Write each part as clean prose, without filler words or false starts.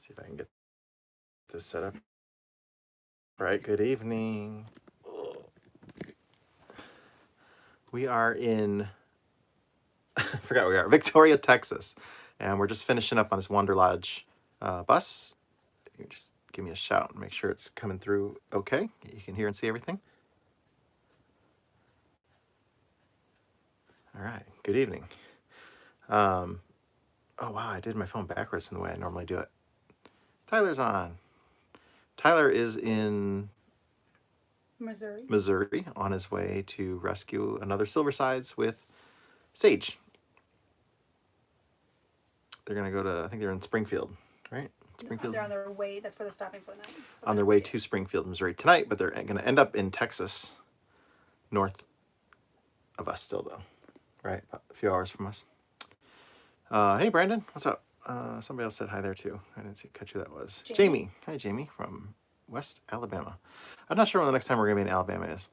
See if I can get this set up. Right, good evening. We are in, I forgot where we are, Victoria, Texas. And we're just finishing up on this Wanderlodge bus. You just give me a shout and make sure it's coming through okay. You can hear and see everything. All right, good evening. Oh wow, I did my phone backwards from the way I normally do it. Tyler's on. Tyler is in Missouri on his way to rescue another Silversides with Sage. They're going to go to, I think they're in Springfield, right? Springfield. They're on their way, that's where they're stopping for the night. On their way to Springfield, Missouri tonight, but they're going to end up in Texas, north of us still though, right? About a few hours from us. Hey Brandon, what's up? Somebody else said hi there too. I didn't catch who that was. Jamie. Hi Jamie from West Alabama. I'm not sure when the next time we're going to be in Alabama is.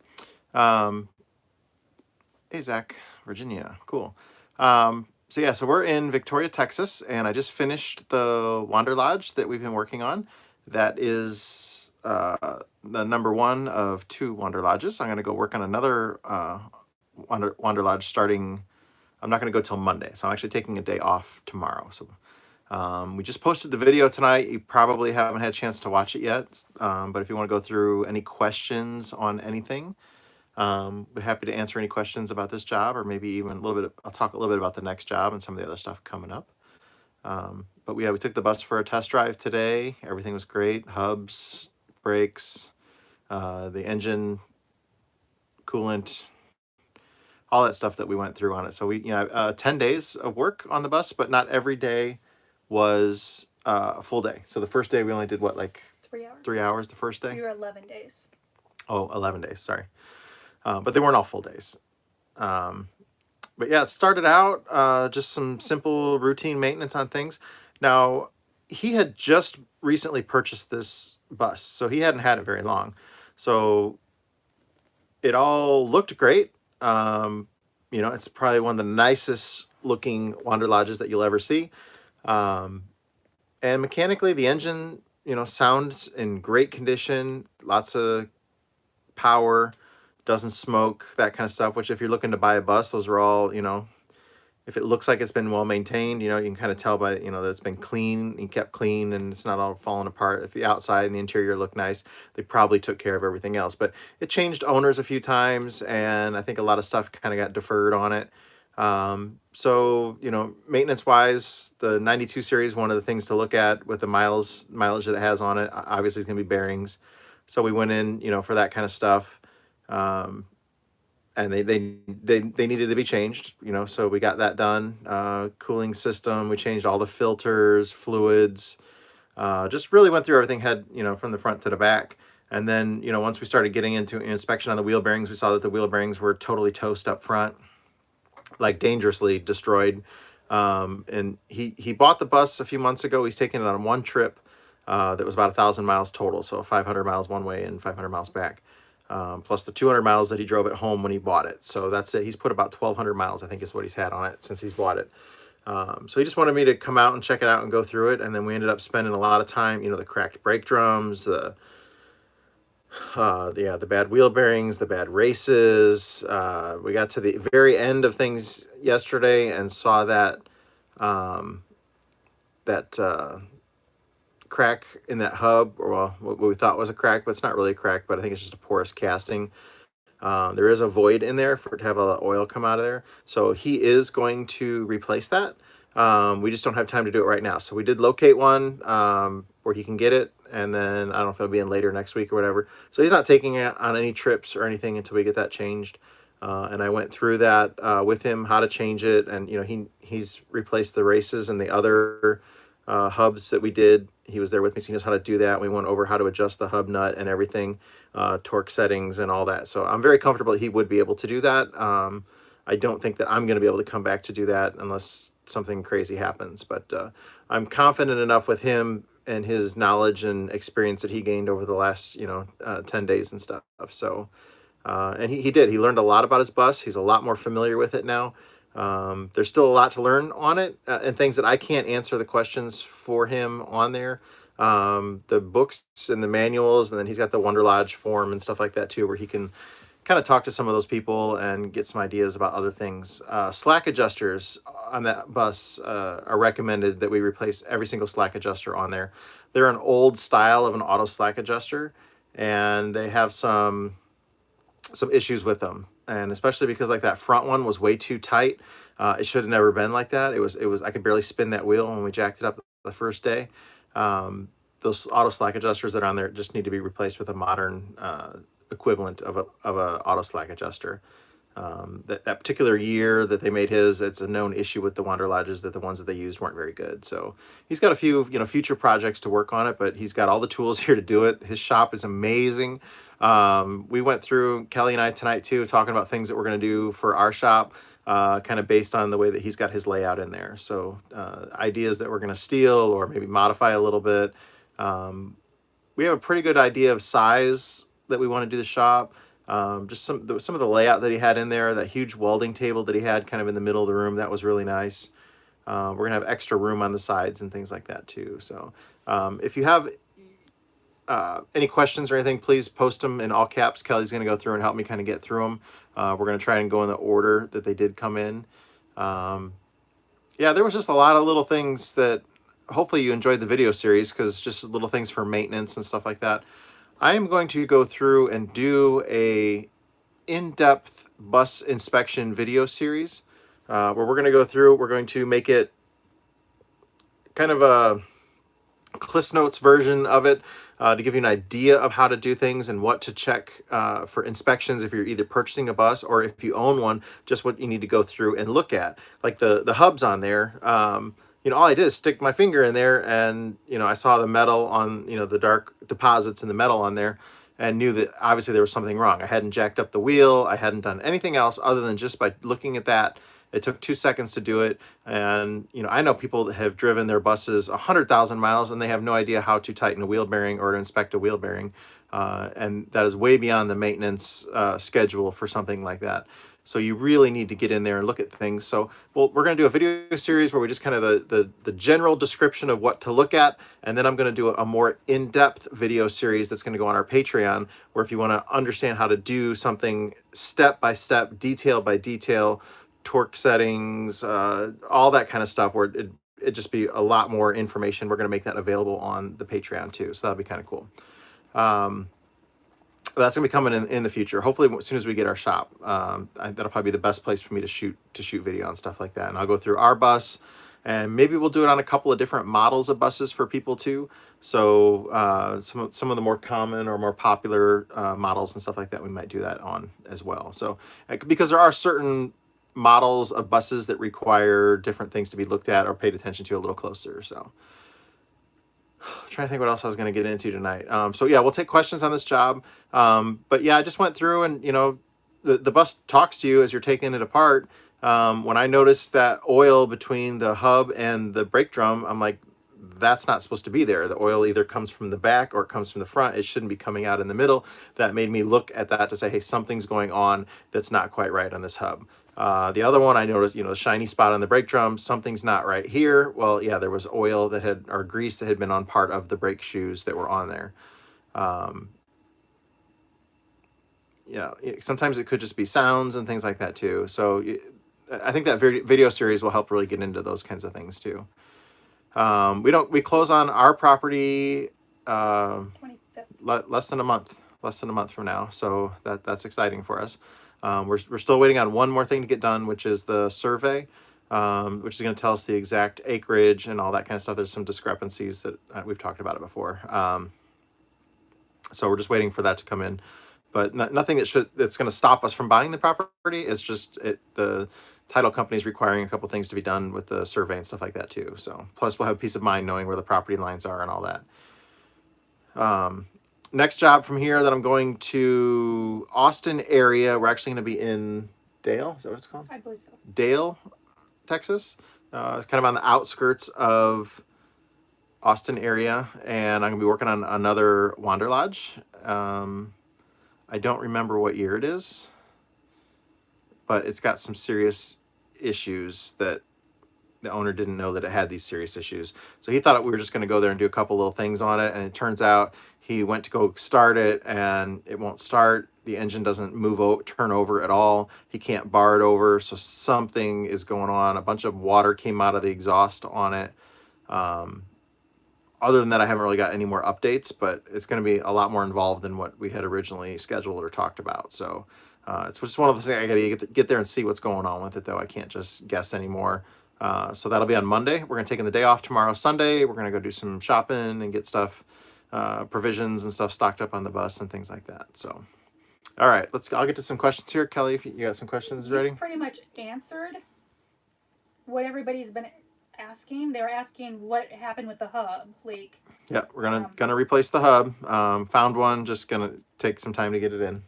Hey Zach, Virginia, cool. So we're in Victoria, Texas, and I just finished the Wanderlodge that we've been working on. That is the number one of 2 Wanderlodges. I'm going to go work on another Wanderlodge starting, I'm not going to go till Monday, so I'm actually taking a day off tomorrow. So we just posted the video tonight. You probably haven't had a chance to watch it yet, but if you want to go through any questions on anything, we're happy to answer any questions about this job, or maybe even a little bit. I'll talk a little bit about the next job and some of the other stuff coming up. But we took the bus for a test drive today. Everything was great. Hubs, brakes, the engine, coolant, all that stuff that we went through on it. So we, 10 days of work on the bus, but not every day was a full day. So the first day we only did what, like 3 hours? 3 hours the first day? We were 11 days. Oh, 11 days, sorry. But they weren't all full days. But yeah, it started out just some simple routine maintenance on things. Now, he had just recently purchased this bus, so he hadn't had it very long. So it all looked great. It's probably one of the nicest looking Wanderlodges that you'll ever see. And mechanically, the engine, sounds in great condition, lots of power, doesn't smoke, that kind of stuff, which if you're looking to buy a bus, those are all, if it looks like it's been well maintained, you can kind of tell by, that it's been clean and kept clean and it's not all falling apart. If the outside and the interior look nice, they probably took care of everything else. But it changed owners a few times, and I think a lot of stuff kind of got deferred on it. So, maintenance-wise, the 92 series, one of the things to look at with the mileage that it has on it, obviously is going to be bearings. So we went in, for that kind of stuff. And they needed to be changed, so we got that done. Cooling system, we changed all the filters, fluids, just really went through everything, from the front to the back. And then, once we started getting into inspection on the wheel bearings, we saw that the wheel bearings were totally toast up front, like dangerously destroyed. And he bought the bus a few months ago. He's taken it on one trip that was about 1,000 miles total, so 500 miles one way and 500 miles back. Plus the 200 miles that he drove at home when he bought it. So that's it. He's put about 1,200 miles, I think is what he's had on it since he's bought it. So he just wanted me to come out and check it out and go through it. And then we ended up spending a lot of time, the cracked brake drums, the bad wheel bearings, the bad races. We got to the very end of things yesterday and saw that crack in that hub, or what we thought was a crack, but it's not really a crack, but I think it's just a porous casting. There is a void in there for it to have a lot of oil come out of there. So he is going to replace that. We just don't have time to do it right now. So we did locate one where he can get it, and then I don't know if it'll be in later next week or whatever. So he's not taking it on any trips or anything until we get that changed. And I went through that with him, how to change it, and he's replaced the races and the other hubs that we did. He was there with me, so he knows how to do that. We went over how to adjust the hub nut and everything, torque settings and all that. So I'm very comfortable that he would be able to do that. I don't think that I'm going to be able to come back to do that unless something crazy happens. But I'm confident enough with him and his knowledge and experience that he gained over the last, 10 days and stuff. So, and he did. He learned a lot about his bus. He's a lot more familiar with it now. There's still a lot to learn on it, and things that I can't answer the questions for him on there. the books and the manuals, and then he's got the Wanderlodge form and stuff like that too, where he can kind of talk to some of those people and get some ideas about other things. Slack adjusters on that bus are recommended that we replace every single slack adjuster on there. They're an old style of an auto slack adjuster, and they have some issues with them, and especially because like that front one was way too tight. It should have never been like that. It was I could barely spin that wheel when we jacked it up the first day. Those auto slack adjusters that are on there just need to be replaced with a modern equivalent of a auto slack adjuster. That particular year that they made his, it's a known issue with the Wanderlodges that the ones that they used weren't very good. So he's got a few future projects to work on it, but he's got all the tools here to do it. His shop is amazing. We went through, Kelly and I tonight too, talking about things that we're going to do for our shop, kind of based on the way that he's got his layout in there. So ideas that we're going to steal or maybe modify a little bit. We have a pretty good idea of size that we want to do the shop. Just some of the layout that he had in there, that huge welding table that he had kind of in the middle of the room, that was really nice. We're gonna have extra room on the sides and things like that too. So if you have any questions or anything, please post them in all caps. Kelly's gonna go through and help me kind of get through them. We're gonna try and go in the order that they did come in. Yeah, there was just a lot of little things that hopefully you enjoyed the video series, because just little things for maintenance and stuff like that. I am going to go through and do a in-depth bus inspection video series, where we're going to go through, we're going to make it kind of a Cliff's Notes version of it, to give you an idea of how to do things and what to check for inspections if you're either purchasing a bus or if you own one, just what you need to go through and look at. Like the hubs on there, all I did is stick my finger in there, and I saw the metal on, the dark deposits in the metal on there, and knew that obviously there was something wrong. I hadn't jacked up the wheel. I hadn't done anything else other than just by looking at that. It took 2 seconds to do it. And, I know people that have driven their buses 100,000 miles and they have no idea how to tighten a wheel bearing or to inspect a wheel bearing. And that is way beyond the maintenance schedule for something like that. So you really need to get in there and look at things. So we're going to do a video series where we just kind of the general description of what to look at. And then I'm going to do a more in-depth video series that's going to go on our Patreon, where if you want to understand how to do something step by step, detail by detail, torque settings, all that kind of stuff, where it just be a lot more information. We're going to make that available on the Patreon too. So that'll be kind of cool. That's gonna be coming in the future. Hopefully, as soon as we get our shop, that'll probably be the best place for me to shoot video and stuff like that. And I'll go through our bus, and maybe we'll do it on a couple of different models of buses for people too. So some of the more common or more popular models and stuff like that, we might do that on as well. So because there are certain models of buses that require different things to be looked at or paid attention to a little closer. So. Trying to think what else I was going to get into tonight. So yeah, we'll take questions on this job. But yeah, I just went through and, the bus talks to you as you're taking it apart. When I noticed that oil between the hub and the brake drum, I'm like, that's not supposed to be there. The oil either comes from the back or it comes from the front. It shouldn't be coming out in the middle. That made me look at that to say, hey, something's going on that's not quite right on this hub. The other one I noticed, the shiny spot on the brake drum, something's not right here. Well, yeah, there was oil or grease that had been on part of the brake shoes that were on there. Sometimes it could just be sounds and things like that too. So I think that video series will help really get into those kinds of things too. We close on our property 25th. less than a month from now. So that's exciting for us. We're still waiting on one more thing to get done, which is the survey, which is going to tell us the exact acreage and all that kind of stuff. There's some discrepancies that we've talked about it before. So we're just waiting for that to come in, but nothing that's going to stop us from buying the property. It's just the title company is requiring a couple things to be done with the survey and stuff like that too. So plus we'll have peace of mind knowing where the property lines are and all that. Next job from here that I'm going to Austin area. We're actually going to be in Dale. Is that what it's called? I believe so. Dale, Texas. It's kind of on the outskirts of Austin area, and I'm going to be working on another Wanderlodge. I don't remember what year it is, but it's got some serious issues that the owner didn't know that it had these serious issues. So he thought we were just going to go there and do a couple little things on it. And it turns out he went to go start it and it won't start. The engine doesn't turn over at all. He can't bar it over. So something is going on. A bunch of water came out of the exhaust on it. Other than that, I haven't really got any more updates, but it's going to be a lot more involved than what we had originally scheduled or talked about. So it's just one of those things. I got to get there and see what's going on with it, though. I can't just guess anymore. So that'll be on Monday. We're going to take the day off tomorrow, Sunday. We're going to go do some shopping and get stuff, provisions and stuff stocked up on the bus and things like that. So, all right, I'll get to some questions here. Kelly, if you got some questions ready? You've pretty much answered what everybody's been asking. They were asking what happened with the hub leak. Yeah, we're gonna replace the hub. Found one. Just gonna take some time to get it in.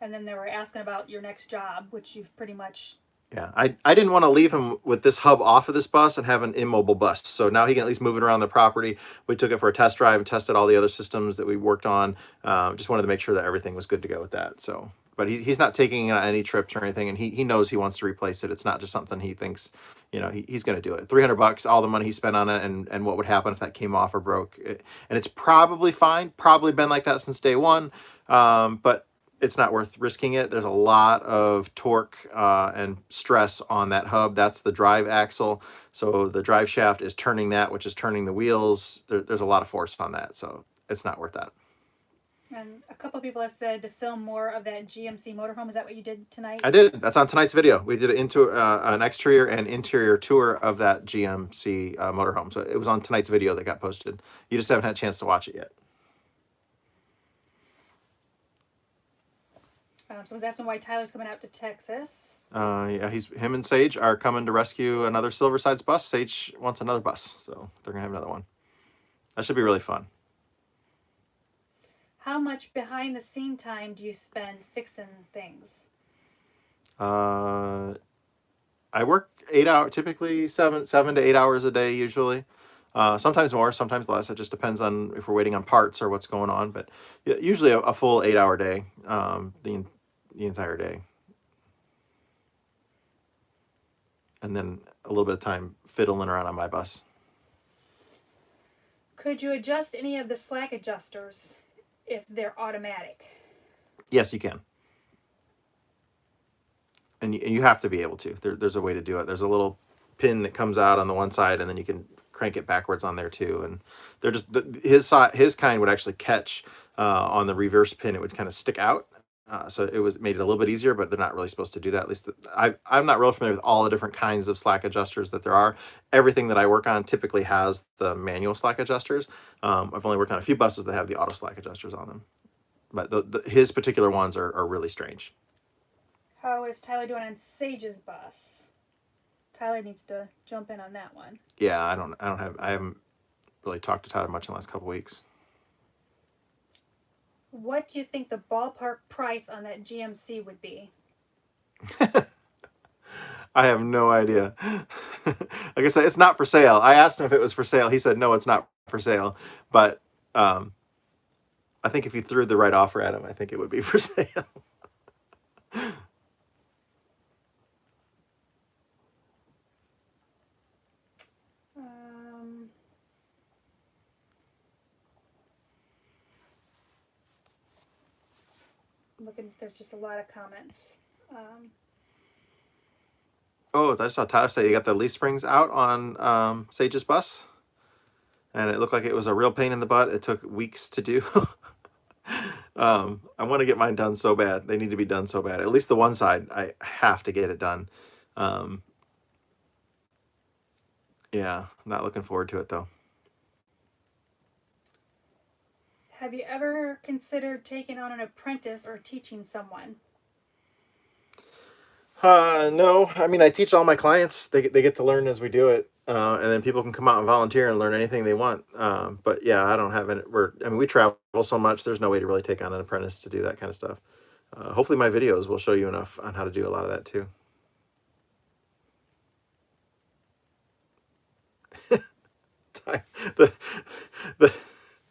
And then they were asking about your next job, which you've pretty much. Yeah, I didn't want to leave him with this hub off of this bus and have an immobile bus. So now he can at least move it around the property. We took it for a test drive and tested all the other systems that we worked on. Just wanted to make sure that everything was good to go with that. So, but he's not taking any trips or anything, and he knows he wants to replace it. It's not just something he thinks, he's going to do it. $300, all the money he spent on it, and what would happen if that came off or broke. And it's probably fine. Probably been like that since day one. But it's not worth risking it. There's a lot of torque and stress on that hub. That's the drive axle. So the drive shaft is turning that, which is turning the wheels. There's a lot of force on that. So it's not worth that. And a couple of people have said to film more of that GMC motorhome. Is that what you did tonight? I did. That's on tonight's video. We did an exterior and interior tour of that GMC motorhome. So it was on tonight's video that got posted. You just haven't had a chance to watch it yet. Someone's asking why Tyler's coming out to Texas. Yeah, him and Sage are coming to rescue another Silverside's bus. Sage wants another bus, so they're gonna have another one. That should be really fun. How much behind the scene time do you spend fixing things? I work 8 hours, typically 7 to 8 hours a day usually. Sometimes more, sometimes less. It just depends on if we're waiting on parts or what's going on. But usually a full 8 hour day, the entire day. And then a little bit of time fiddling around on my bus. Could you adjust any of the slack adjusters if they're automatic? Yes, you can. And you have to be able to. There's a way to do it. There's a little pin that comes out on the one side, and then you can crank it backwards on there too. And they're just his kind would actually catch on the reverse pin. It would kind of stick out. So it made it a little bit easier, but they're not really supposed to do that. At least I'm not real familiar with all the different kinds of slack adjusters that there are. Everything that I work on typically has the manual slack adjusters. I've only worked on a few buses that have the auto slack adjusters on them, but his particular ones are really strange. How is Tyler doing on Sage's bus? Tyler needs to jump in on that one. Yeah, I haven't really talked to Tyler much in the last couple weeks. What do you think the ballpark price on that GMC would be? I have no idea. Like I said, it's not for sale. I asked him if it was for sale. He said, no, it's not for sale. But I think if you threw the right offer at him, I think it would be for sale. Looking, there's just a lot of comments. Oh, I saw Tyler say you got the leaf springs out on Sage's bus. And it looked like it was a real pain in the butt. It took weeks to do. I want to get mine done so bad. They need to be done so bad. At least the one side, I have to get it done. Yeah, not looking forward to it though. Have you ever considered taking on an apprentice or teaching someone? No. I mean, I teach all my clients. They get to learn as we do it. And then people can come out and volunteer and learn anything they want. But yeah, I don't have it. We travel so much. There's no way to really take on an apprentice to do that kind of stuff. Hopefully my videos will show you enough on how to do a lot of that too.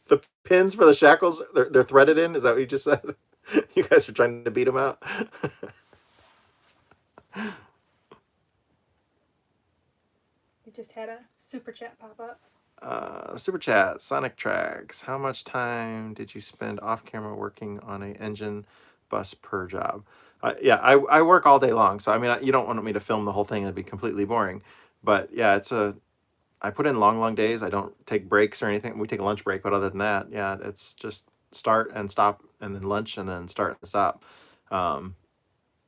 The pins for the shackles, they're threaded in. Is that what you just said? You guys are trying to beat them out. just had a super chat pop up. Super chat, Sonic Tracks. How much time did you spend off camera working on a engine bus per job? Yeah, I work all day long. So, I mean, you don't want me to film the whole thing. It'd be completely boring. But yeah, I put in long days. I don't take breaks or anything. We take a lunch break, but other than that, yeah, it's just start and stop and then lunch and then start and stop. Um,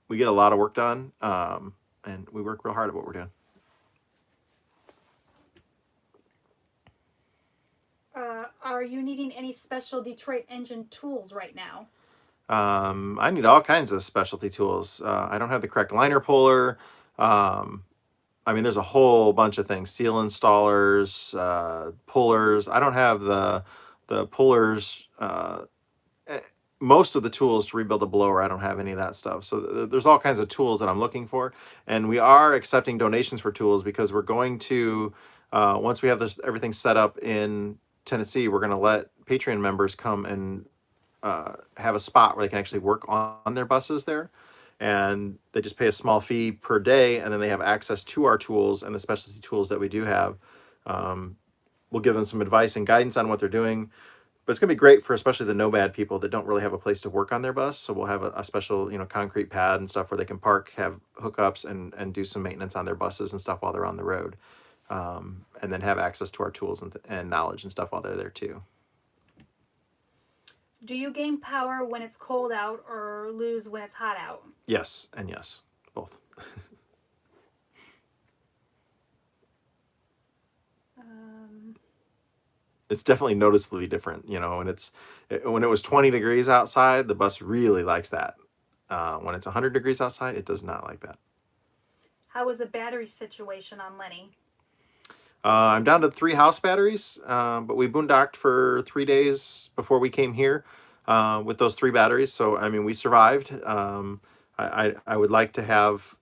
we get a lot of work done, and we work real hard at what we're doing. Are you needing any special Detroit engine tools right now? I need all kinds of specialty tools. I don't have the correct liner puller. Um, I mean, there's a whole bunch of things: seal installers, pullers. I don't have the pullers. Eh, Most of the tools to rebuild a blower, I don't have any of that stuff. So there's all kinds of tools that I'm looking for, and we are accepting donations for tools because we're going to once we have this everything set up in Tennessee, we're going to let Patreon members come and have a spot where they can actually work on their buses there. And they just pay a small fee per day, and then they have access to our tools and the specialty tools that we do have. Um, we'll give them some advice and guidance on what they're doing. But it's going to be great for especially the nomad people that don't really have a place to work on their bus. So we'll have a special, concrete pad and stuff where they can park, have hookups, and do some maintenance on their buses and stuff while they're on the road. And then have access to our tools and knowledge and stuff while they're there too. Do you gain power when it's cold out or lose when it's hot out? Yes, and yes, both. It's definitely noticeably different, when it was 20 degrees outside, the bus really likes that. When it's 100 degrees outside, it does not like that. How is the battery situation on Lenny? I'm down to 3 house batteries, but we boondocked for 3 days before we came here with those 3 batteries. So, I mean, we survived. I would like to have,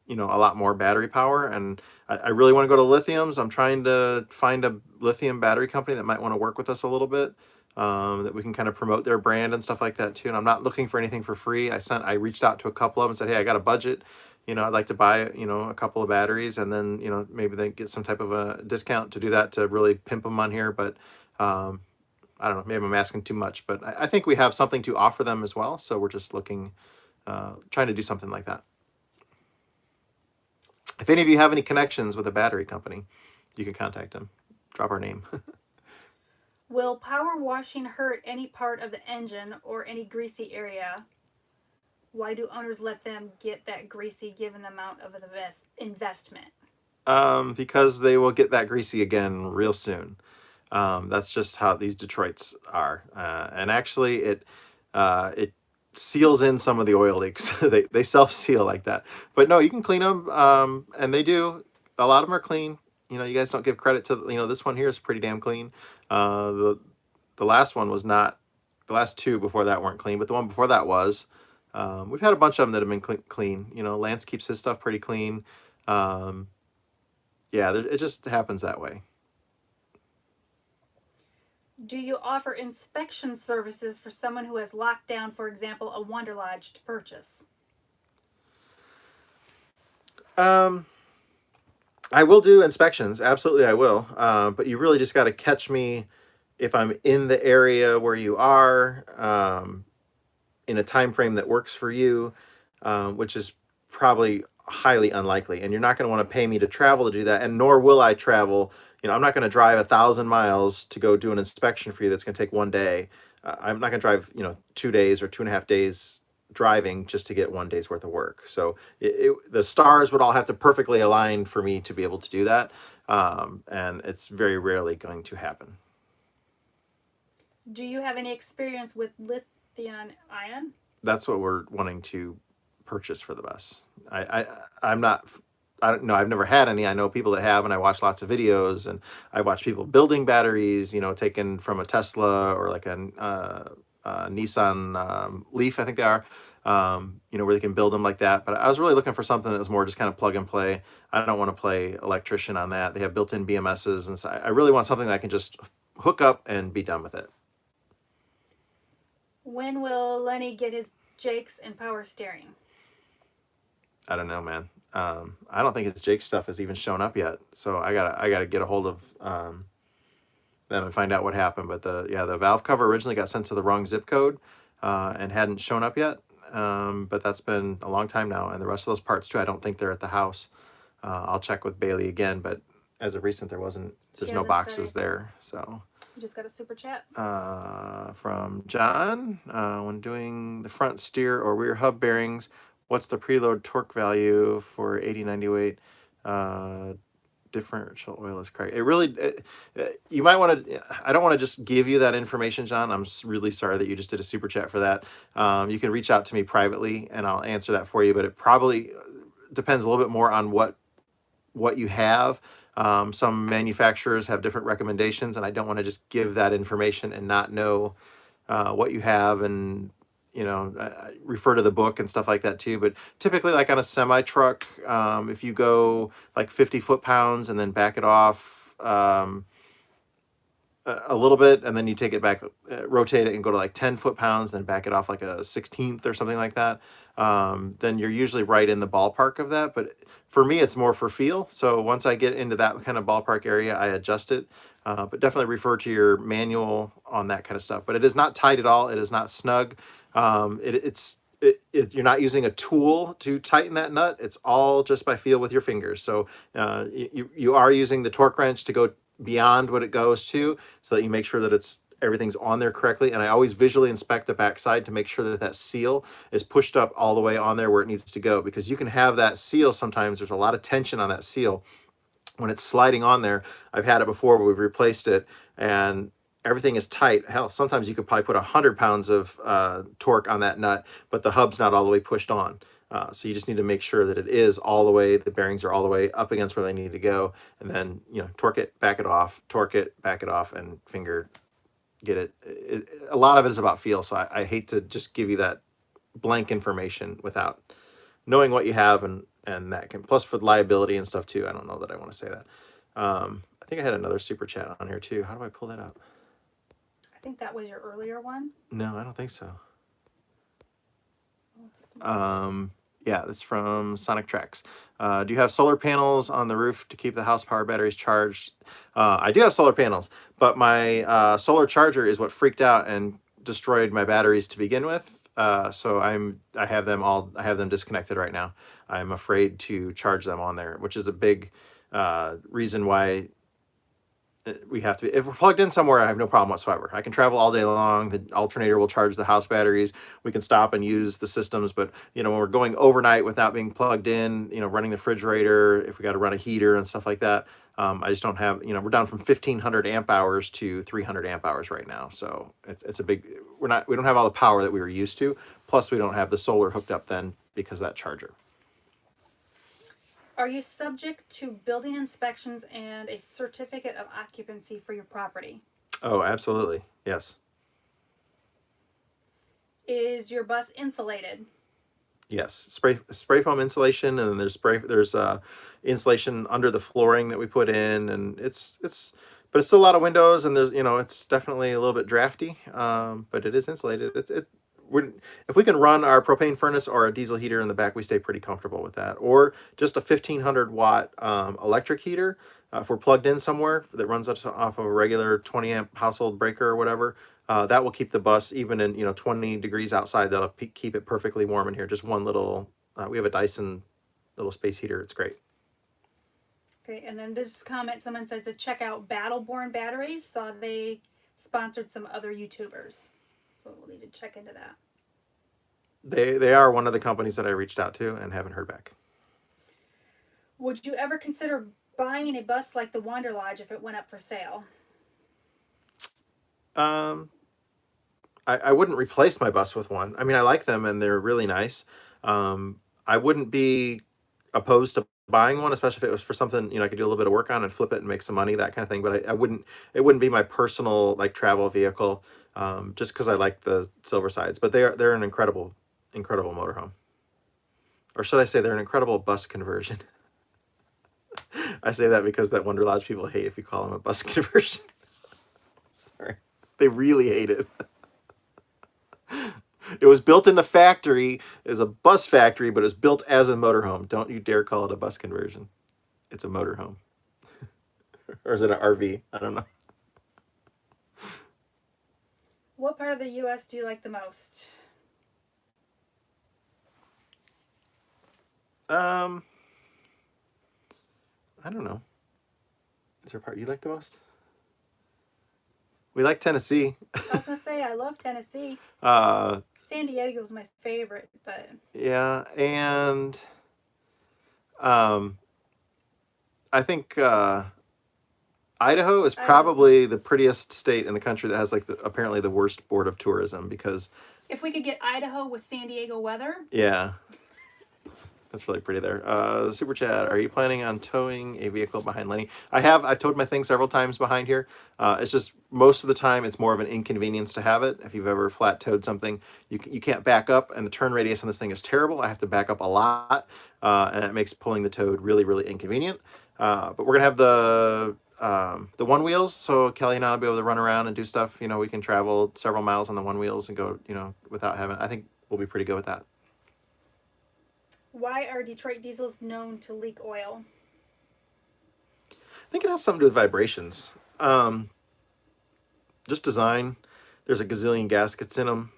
a lot more battery power, and I really want to go to lithiums. I'm trying to find a lithium battery company that might want to work with us a little bit, that we can kind of promote their brand and stuff like that too. And I'm not looking for anything for free. I reached out to a couple of them and said, hey, I got a budget. I'd like to buy, a couple of batteries, and then, maybe they get some type of a discount to do that, to really pimp them on here. But I don't know, maybe I'm asking too much, but I think we have something to offer them as well. So we're just looking, trying to do something like that. If any of you have any connections with a battery company, you can contact them. Drop our name. Will power washing hurt any part of the engine or any greasy area? Why do owners let them get that greasy given the amount of investment? Because they will get that greasy again real soon. That's just how these Detroits are. And actually, it seals in some of the oil leaks. They self-seal like that. But no, you can clean them, and they do. A lot of them are clean. You guys don't give credit to, this one here is pretty damn clean. The last one was not. The last 2 before that weren't clean, but the one before that was. We've had a bunch of them that have been clean. Lance keeps his stuff pretty clean. Yeah, it just happens that way. Do you offer inspection services for someone who has locked down, for example, a Wanderlodge to purchase? I will do inspections. Absolutely, I will. But you really just got to catch me if I'm in the area where you are, in a time frame that works for you, which is probably highly unlikely. And you're not going to want to pay me to travel to do that, and nor will I travel. I'm not going to drive 1,000 miles to go do an inspection for you. That's going to take one day. I'm not going to drive 2 days or 2.5 days driving just to get 1 day's worth of work. So the stars would all have to perfectly align for me to be able to do that, and it's very rarely going to happen. Do you have any experience with lithium ion? That's what we're wanting to purchase for the bus. I'm not. I don't know. I've never had any. I know people that have, and I watch lots of videos, and I watch people building batteries. Taken from a Tesla or like a Nissan Leaf, I think they are. Where they can build them like that. But I was really looking for something that was more just kind of plug and play. I don't want to play electrician on that. They have built-in BMSs, and so I really want something that I can just hook up and be done with it. When will Lenny get his Jakes and power steering? I don't know, man. I don't think his Jake stuff has even shown up yet. So I gotta get a hold of them and find out what happened. But the valve cover originally got sent to the wrong zip code and hadn't shown up yet. But that's been a long time now, and the rest of those parts too. I don't think they're at the house. I'll check with Bailey again, but as of recent, there's no boxes there. So You just got a super chat. from John, when doing the front steer or rear hub bearings, what's the preload torque value for 8098? Differential oil is correct. You might want to. I don't want to just give you that information, John. I'm really sorry that you just did a super chat for that. You can reach out to me privately, and I'll answer that for you. But it probably depends a little bit more on what you have. Some manufacturers have different recommendations, and I don't want to just give that information and not know what you have, and refer to the book and stuff like that too. But typically, like on a semi truck, if you go like 50 foot-pounds and then back it off a little bit, and then you take it back, rotate it and go to like 10 foot-pounds, then back it off like a 16th or something like that, then you're usually right in the ballpark of that. But for me, it's more for feel. So once I get into that kind of ballpark area, I adjust it. But definitely refer to your manual on that kind of stuff. But it is not tight at all. It is not snug. You're not using a tool to tighten that nut. It's all just by feel with your fingers. So you are using the torque wrench to go beyond what it goes to, so that you make sure that everything's on there correctly. And I always visually inspect the backside to make sure that that seal is pushed up all the way on there where it needs to go, because you can have that seal. Sometimes there's a lot of tension on that seal when it's sliding on there. I've had it before where we've replaced it and everything is tight. Hell, sometimes you could probably put 100 pounds of torque on that nut, but the hub's not all the way pushed on. So you just need to make sure that it is all the way, the bearings are all the way up against where they need to go, and then torque it, back it off, torque it, back it off, and finger get it. A lot of it is about feel, so I hate to just give you that blank information without knowing what you have, and that can, plus for liability and stuff too. I don't know that I want to say that. I think I had another super chat on here too. How do I pull that up? I think that was your earlier one. No, I don't think so. Yeah, that's from Sonic Tracks. Do you have solar panels on the roof to keep the house power batteries charged? I do have solar panels, but my solar charger is what freaked out and destroyed my batteries to begin with. So I have them disconnected right now. I'm afraid to charge them on there, which is a big reason why we have to. If we're plugged in somewhere, I have no problem whatsoever. I can travel all day long. The alternator will charge the house batteries. We can stop and use the systems. But when we're going overnight without being plugged in, running the refrigerator, if we got to run a heater and stuff like that, I just don't have. We're down from 1,500 amp hours to 300 amp hours right now. So it's a big. We don't have all the power that we were used to. Plus, we don't have the solar hooked up then because of that charger. Are you subject to building inspections and a certificate of occupancy for your property? Oh, absolutely. Yes. Is your bus insulated? Yes. Spray foam insulation, and then there's insulation under the flooring that we put in, and but it's still a lot of windows, and there's it's definitely a little bit drafty, but it is insulated. If we can run our propane furnace or a diesel heater in the back, we stay pretty comfortable with that. Or just a 1,500 watt electric heater. If we're plugged in somewhere that runs off of a regular 20 amp household breaker or whatever, that will keep the bus even in 20 degrees outside. That'll keep it perfectly warm in here. Just one little. We have a Dyson little space heater. It's great. Okay, and then this comment, someone says to check out Battleborn Batteries. Saw they sponsored some other YouTubers. So we'll need to check into that. They are one of the companies that I reached out to and haven't heard back. Would you ever consider buying a bus like the Wanderlodge if it went up for sale? I wouldn't replace my bus with one. I mean, I like them and they're really nice. I wouldn't be opposed to buying one, especially if it was for something I could do a little bit of work on and flip it and make some money, that kind of thing. But it wouldn't be my personal travel vehicle, just because I like the silver sides. But they're an incredible motorhome, or should I say they're an incredible bus conversion. I say that because that Wanderlodge people hate if you call them a bus conversion. Sorry, they really hate it. It was built in a factory, as a bus factory, but it's built as a motorhome. Don't you dare call it a bus conversion. It's a motorhome. Or is it an RV? I don't know. What part of the U.S. do you like the most? Um, I don't know. Is there a part you like the most? We like Tennessee. I was gonna say I love Tennessee. uh, San Diego's my favorite, but yeah, and um, I think Idaho is Idaho. probably the prettiest state in the country that has like apparently the worst board of tourism because If we could get Idaho with San Diego weather, yeah, that's really pretty there. Super chat. Are you planning on towing a vehicle behind Lenny? I have. I've towed my thing several times behind here. It's just most of the time it's more of an inconvenience to have it. If you've ever flat towed something, you can't back up, and the turn radius on this thing is terrible. I have to back up a lot, and it makes pulling the toad really really inconvenient. But we're gonna have the one wheels, so Kelly and I'll be able to run around and do stuff. You know, we can travel several miles on the one wheels and go, you know, without having. I think we'll be pretty good with that. why are Detroit diesels known to leak oil? I think it has something to do with vibrations. Just design. There's a gazillion gaskets in them.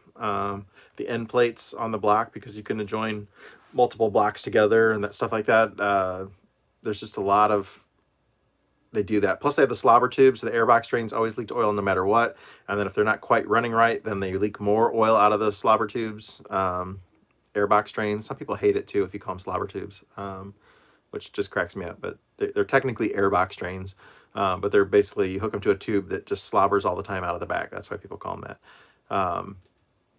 The end plates on the block because you can join multiple blocks together and that stuff like that. There's just a lot of they do that. Plus, they have the slobber tubes. So the airbox drains always leaked oil no matter what. And then if they're not quite running right, then they leak more oil out of the slobber tubes. Airbox drains. Some people hate it too if you call them slobber tubes, which just cracks me up. But they're technically airbox drains. But they're basically you hook them to a tube that just slobbers all the time out of the back. That's why people call them that.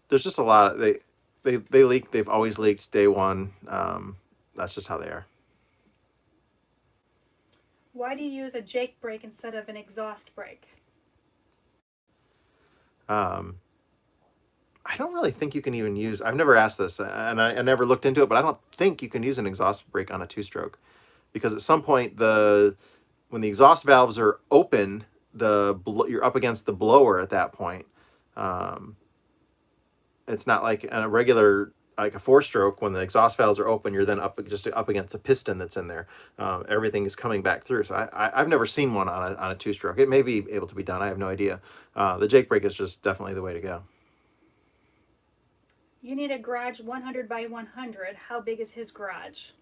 There's just a lot of they leak. They've always leaked day one. That's just how they are. Why do you use a Jake brake instead of an exhaust brake? Um, I don't really think you can even use. I've never asked this, and I never looked into it, but I don't think you can use an exhaust brake on a two-stroke, because at some point when the exhaust valves are open, you're up against the blower at that point. Um, it's not like a regular like a four-stroke when the exhaust valves are open. You're then up against a piston that's in there. Everything is coming back through. So I've never seen one on a two-stroke. It may be able to be done. I have no idea. The Jake brake is just definitely the way to go. You need a garage 100 by 100. How big is his garage?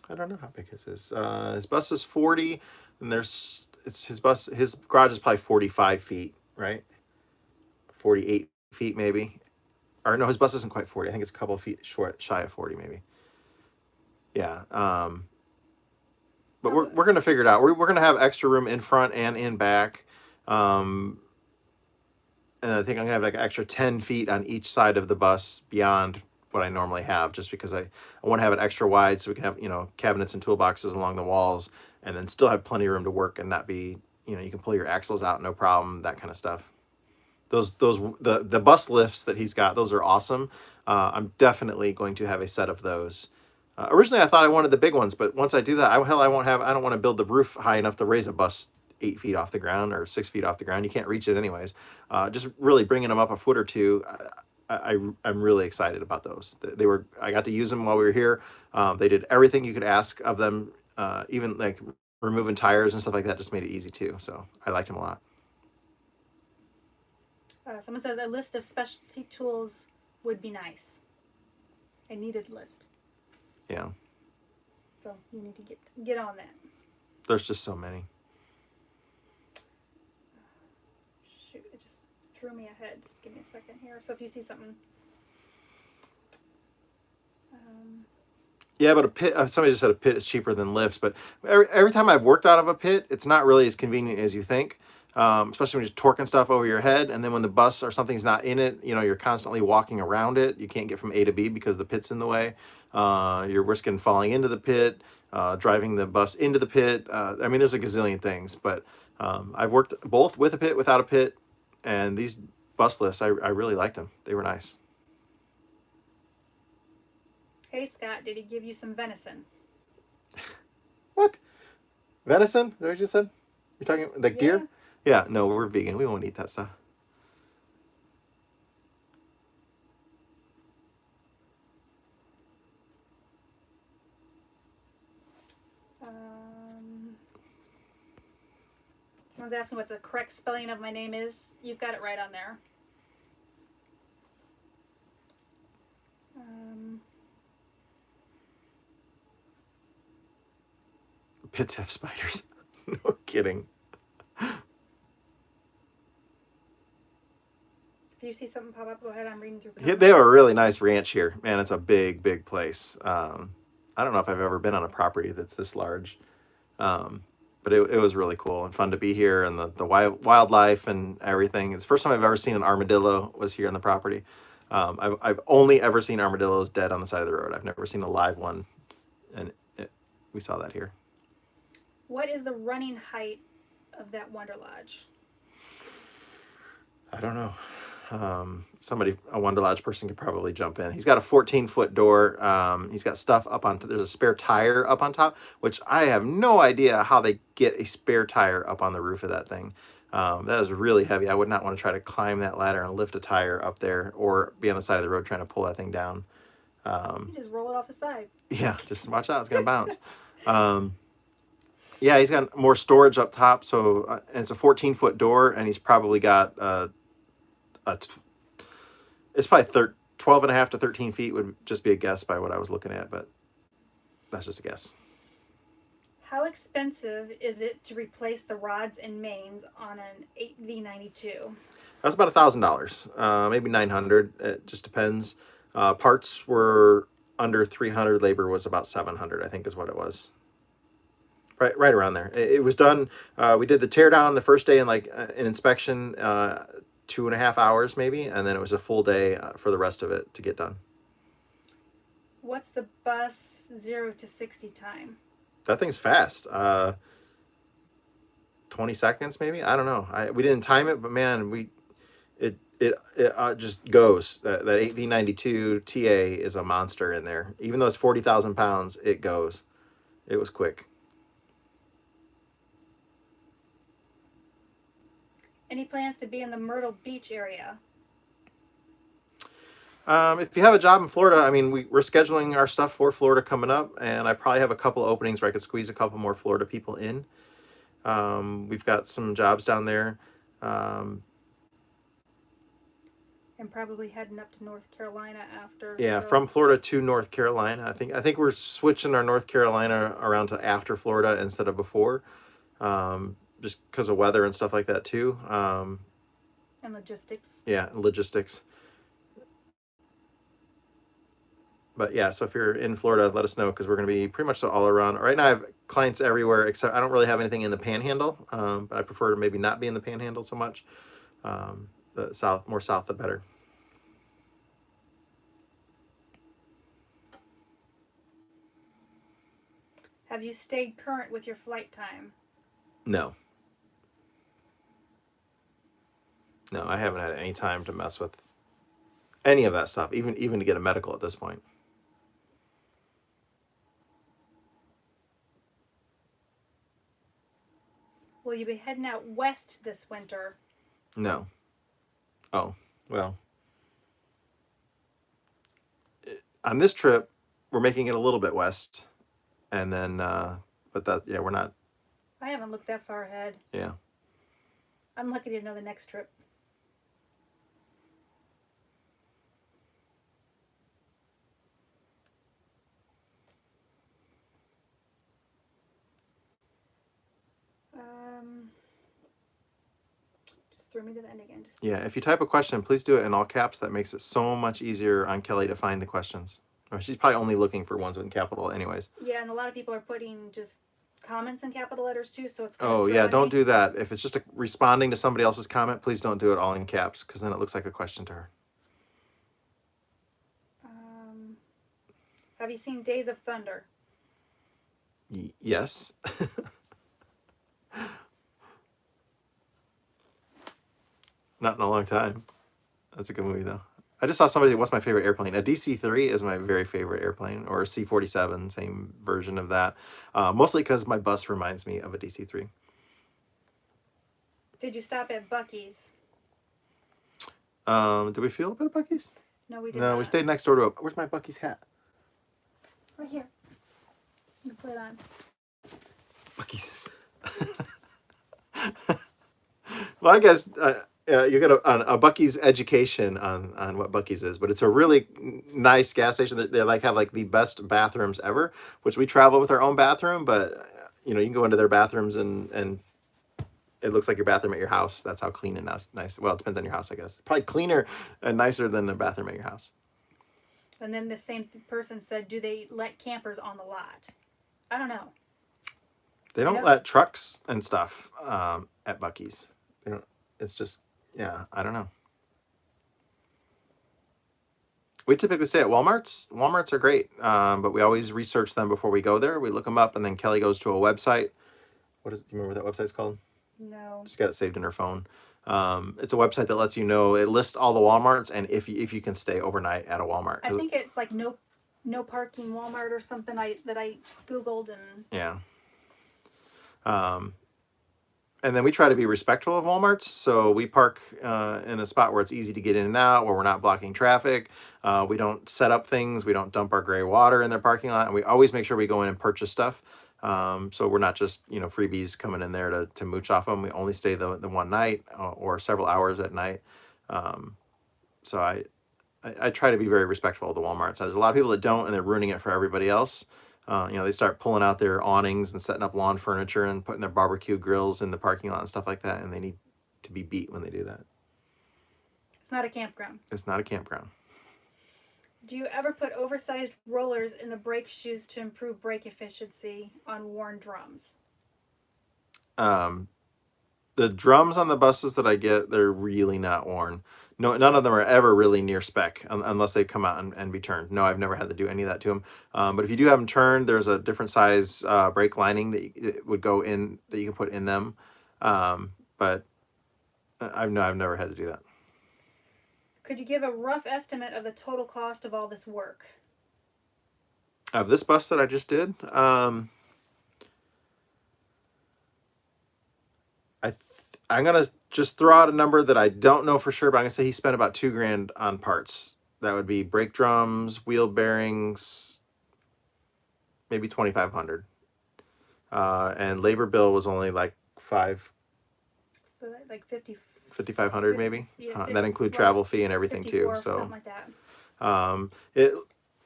I don't know how big his bus is 40, and his garage is probably 45 feet, right? 48 feet maybe. Or no, his bus isn't quite 40. I think it's a couple of feet shy of 40 maybe. Yeah. But we're gonna figure it out. We're gonna have extra room in front and in back. Um, and I think I'm gonna have like an extra 10 feet on each side of the bus beyond what I normally have, just because I want to have it extra wide so we can have, you know, cabinets and toolboxes along the walls, and then still have plenty of room to work and not be, you know, you can pull your axles out no problem, that kind of stuff. The bus lifts that he's got, those are awesome. I'm definitely going to have a set of those. Originally, I thought I wanted the big ones, but once I do that, I don't want to build the roof high enough to raise a bus 8 feet off the ground or 6 feet off the ground. You can't reach it anyways. Just really bringing them up a foot or two. I'm really excited about those. I got to use them while we were here. They did everything you could ask of them, even like removing tires and stuff like that. Just made it easy too. So I liked them a lot. Someone says a list of specialty tools would be nice. A needed list. Yeah. So you need to get on that. There's just so many. Shoot, it just threw me ahead. Just give me a second here. So if you see something. Yeah, but a pit. Somebody just said a pit is cheaper than lifts, but every time I've worked out of a pit, it's not really as convenient as you think. Especially when you're torquing stuff over your head, and then when the bus or something's not in it, you know, you're constantly walking around it. You can't get from A to B because the pit's in the way. You're risking falling into the pit, driving the bus into the pit. I mean, there's a gazillion things, but I've worked both with a pit, without a pit, and these bus lifts, I really liked them. They were nice. Hey Scott, did he give you some venison? What? Venison? Is that what you said? You're talking like deer? Yeah, no, we're vegan. We won't eat that stuff. Someone's asking what the correct spelling of my name is. You've got it right on there. Pits have spiders. No kidding. If you see something pop up, go ahead. I'm reading through. Yeah, they have a really nice ranch here. Man, it's a big, big place. I don't know if I've ever been on a property that's this large. But it was really cool and fun to be here, and the wildlife and everything. It's the first time I've ever seen an armadillo was here on the property. I've only ever seen armadillos dead on the side of the road. I've never seen a live one, and we saw that here. What is the running height of that Wanderlodge? I don't know. A Wanderlodge person could probably jump in. He's got a 14-foot door. He's got stuff up on. There's a spare tire up on top, which I have no idea how they get a spare tire up on the roof of that thing. That is really heavy. I would not want to try to climb that ladder and lift a tire up there, or be on the side of the road trying to pull that thing down. You just roll it off the side. Yeah, just watch out. It's gonna bounce. Yeah, he's got more storage up top. So and it's a 14-foot door, and he's probably got it's probably 12 and a half to 13 feet would just be a guess by what I was looking at, but that's just a guess. How expensive is it to replace the rods and mains on an 8V92? That's about $1,000, maybe 900. It just depends. Parts were under 300. Labor was about 700, I think, is what it was. Right around there. It was done. We did the teardown the first day and like an inspection. 2.5 hours maybe, and then it was a full day for the rest of it to get done. What's the bus 0 to 60 time? That thing's fast. 20 seconds maybe. I don't know. We didn't time it, but man, it just goes. That 8V92 TA is a monster in there. Even though it's 40,000 pounds, it goes. It was quick. Any plans to be in the Myrtle Beach area? If you have a job in Florida, I mean, we're scheduling our stuff for Florida coming up, and I probably have a couple of openings where I could squeeze a couple more Florida people in. We've got some jobs down there. And probably heading up to North Carolina after. Yeah, so. From Florida to North Carolina. I think we're switching our North Carolina around to after Florida instead of before. Just because of weather and stuff like that too. And logistics. Yeah, logistics. But yeah, so if you're in Florida, let us know, because we're going to be pretty much all around. Right now I have clients everywhere, except I don't really have anything in the Panhandle, but I prefer to maybe not be in the Panhandle so much. The more south the better. Have you stayed current with your flight time? No. No, I haven't had any time to mess with any of that stuff, even to get a medical at this point. Will you be heading out west this winter? No. Oh, well. On this trip, we're making it a little bit west. And then, but that, yeah, we're not. I haven't looked that far ahead. Yeah. I'm lucky to know the next trip. Just threw me to the end again. Yeah, if you type a question, please do it in all caps. That makes it so much easier on Kelly to find the questions. She's probably only looking for ones in capital anyways. Yeah, and a lot of people are putting just comments in capital letters too, so it's kind of yeah, don't do that. If it's just responding to somebody else's comment, please don't do it all in caps, because then it looks like a question to her. Have you seen Days of Thunder? Yes. Not in a long time. That's a good movie though. I just saw somebody, what's my favorite airplane? A DC-3 is my very favorite airplane, or a C-47, same version of that. Mostly because my bus reminds me of a DC-3. Did you stop at Buc-ee's? Did we feel a bit of Buc-ee's? No, we did not. No, we stayed next door to a... Where's my Buc-ee's hat? Right here. You put it on. Buc-ee's. Well, I guess you get a Bucky's education on what Bucky's is, but it's a really nice gas station. That they like have like the best bathrooms ever, which we travel with our own bathroom, but you can go into their bathrooms and it looks like your bathroom at your house. That's how clean and nice. Well, it depends on your house, I guess. Probably cleaner and nicer than the bathroom at your house. And then the same person said, "Do they let campers on the lot?" I don't know. They I don't know. let trucks and stuff at Bucky's. They don't. It's just yeah. I don't know. We typically stay at Walmart's. Walmart's are great, but we always research them before we go there. We look them up, and then Kelly goes to a website. Do you remember what that website's called? No. She's got it saved in her phone. It's a website that lets you know, it lists all the Walmarts and if you can stay overnight at a Walmart. I think it's like no parking Walmart or something that I googled and Yeah. And then we try to be respectful of Walmarts, so we park in a spot where it's easy to get in and out, where we're not blocking traffic. We don't set up things. We don't dump our gray water in their parking lot, and we always make sure we go in and purchase stuff. So we're not just freebies coming in there to mooch off them. We only stay the one night or several hours at night. So I try to be very respectful of the Walmarts. There's a lot of people that don't, and they're ruining it for everybody else. They start pulling out their awnings and setting up lawn furniture and putting their barbecue grills in the parking lot and stuff like that, and they need to be beat when they do that. it's not a campground. It's not a campground. Do you ever put oversized rollers in the brake shoes to improve brake efficiency on worn drums? Um, the drums on the buses that I get, they're really not worn. No, none of them are ever really near spec unless they come out and be turned. No, I've never had to do any of that to them. But if you do have them turned, there's a different size brake lining that would go in that you can put in them. But I've never had to do that. Could you give a rough estimate of the total cost of all this work? Of this bus that I just did, I'm gonna just throw out a number that I don't know for sure, but I'm gonna say he spent about $2,000 on parts. That would be brake drums, wheel bearings, maybe 2,500. And labor bill was only like Like 50, 5,500 maybe. Yeah, That include travel fee and everything too. So something like that. It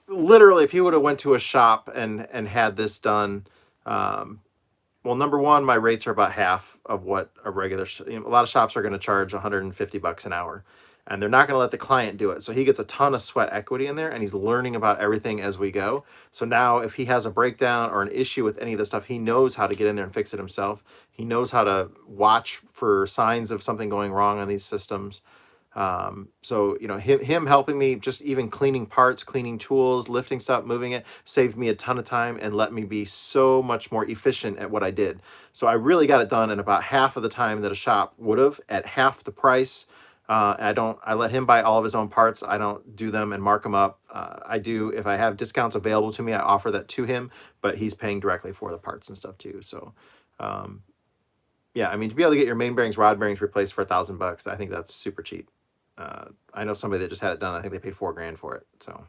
literally, if he would have went to a shop and had this done, well, number one, my rates are about half of what a regular. A lot of shops are going to charge $150 an hour, and they're not going to let the client do it. So he gets a ton of sweat equity in there, and he's learning about everything as we go. So now, if he has a breakdown or an issue with any of the stuff, he knows how to get in there and fix it himself. He knows how to watch for signs of something going wrong on these systems. So him helping me, just even cleaning parts, cleaning tools, lifting stuff, moving it, saved me a ton of time and let me be so much more efficient at what I did. So I really got it done in about half of the time that a shop would have, at half the price. I let him buy all of his own parts. I don't do them and mark them up. I do, if I have discounts available to me, I offer that to him, but he's paying directly for the parts and stuff too. So yeah, I mean, to be able to get your main bearings, rod bearings replaced for $1,000, I think that's super cheap. I know somebody that just had it done. I think they paid $4,000 for it. So,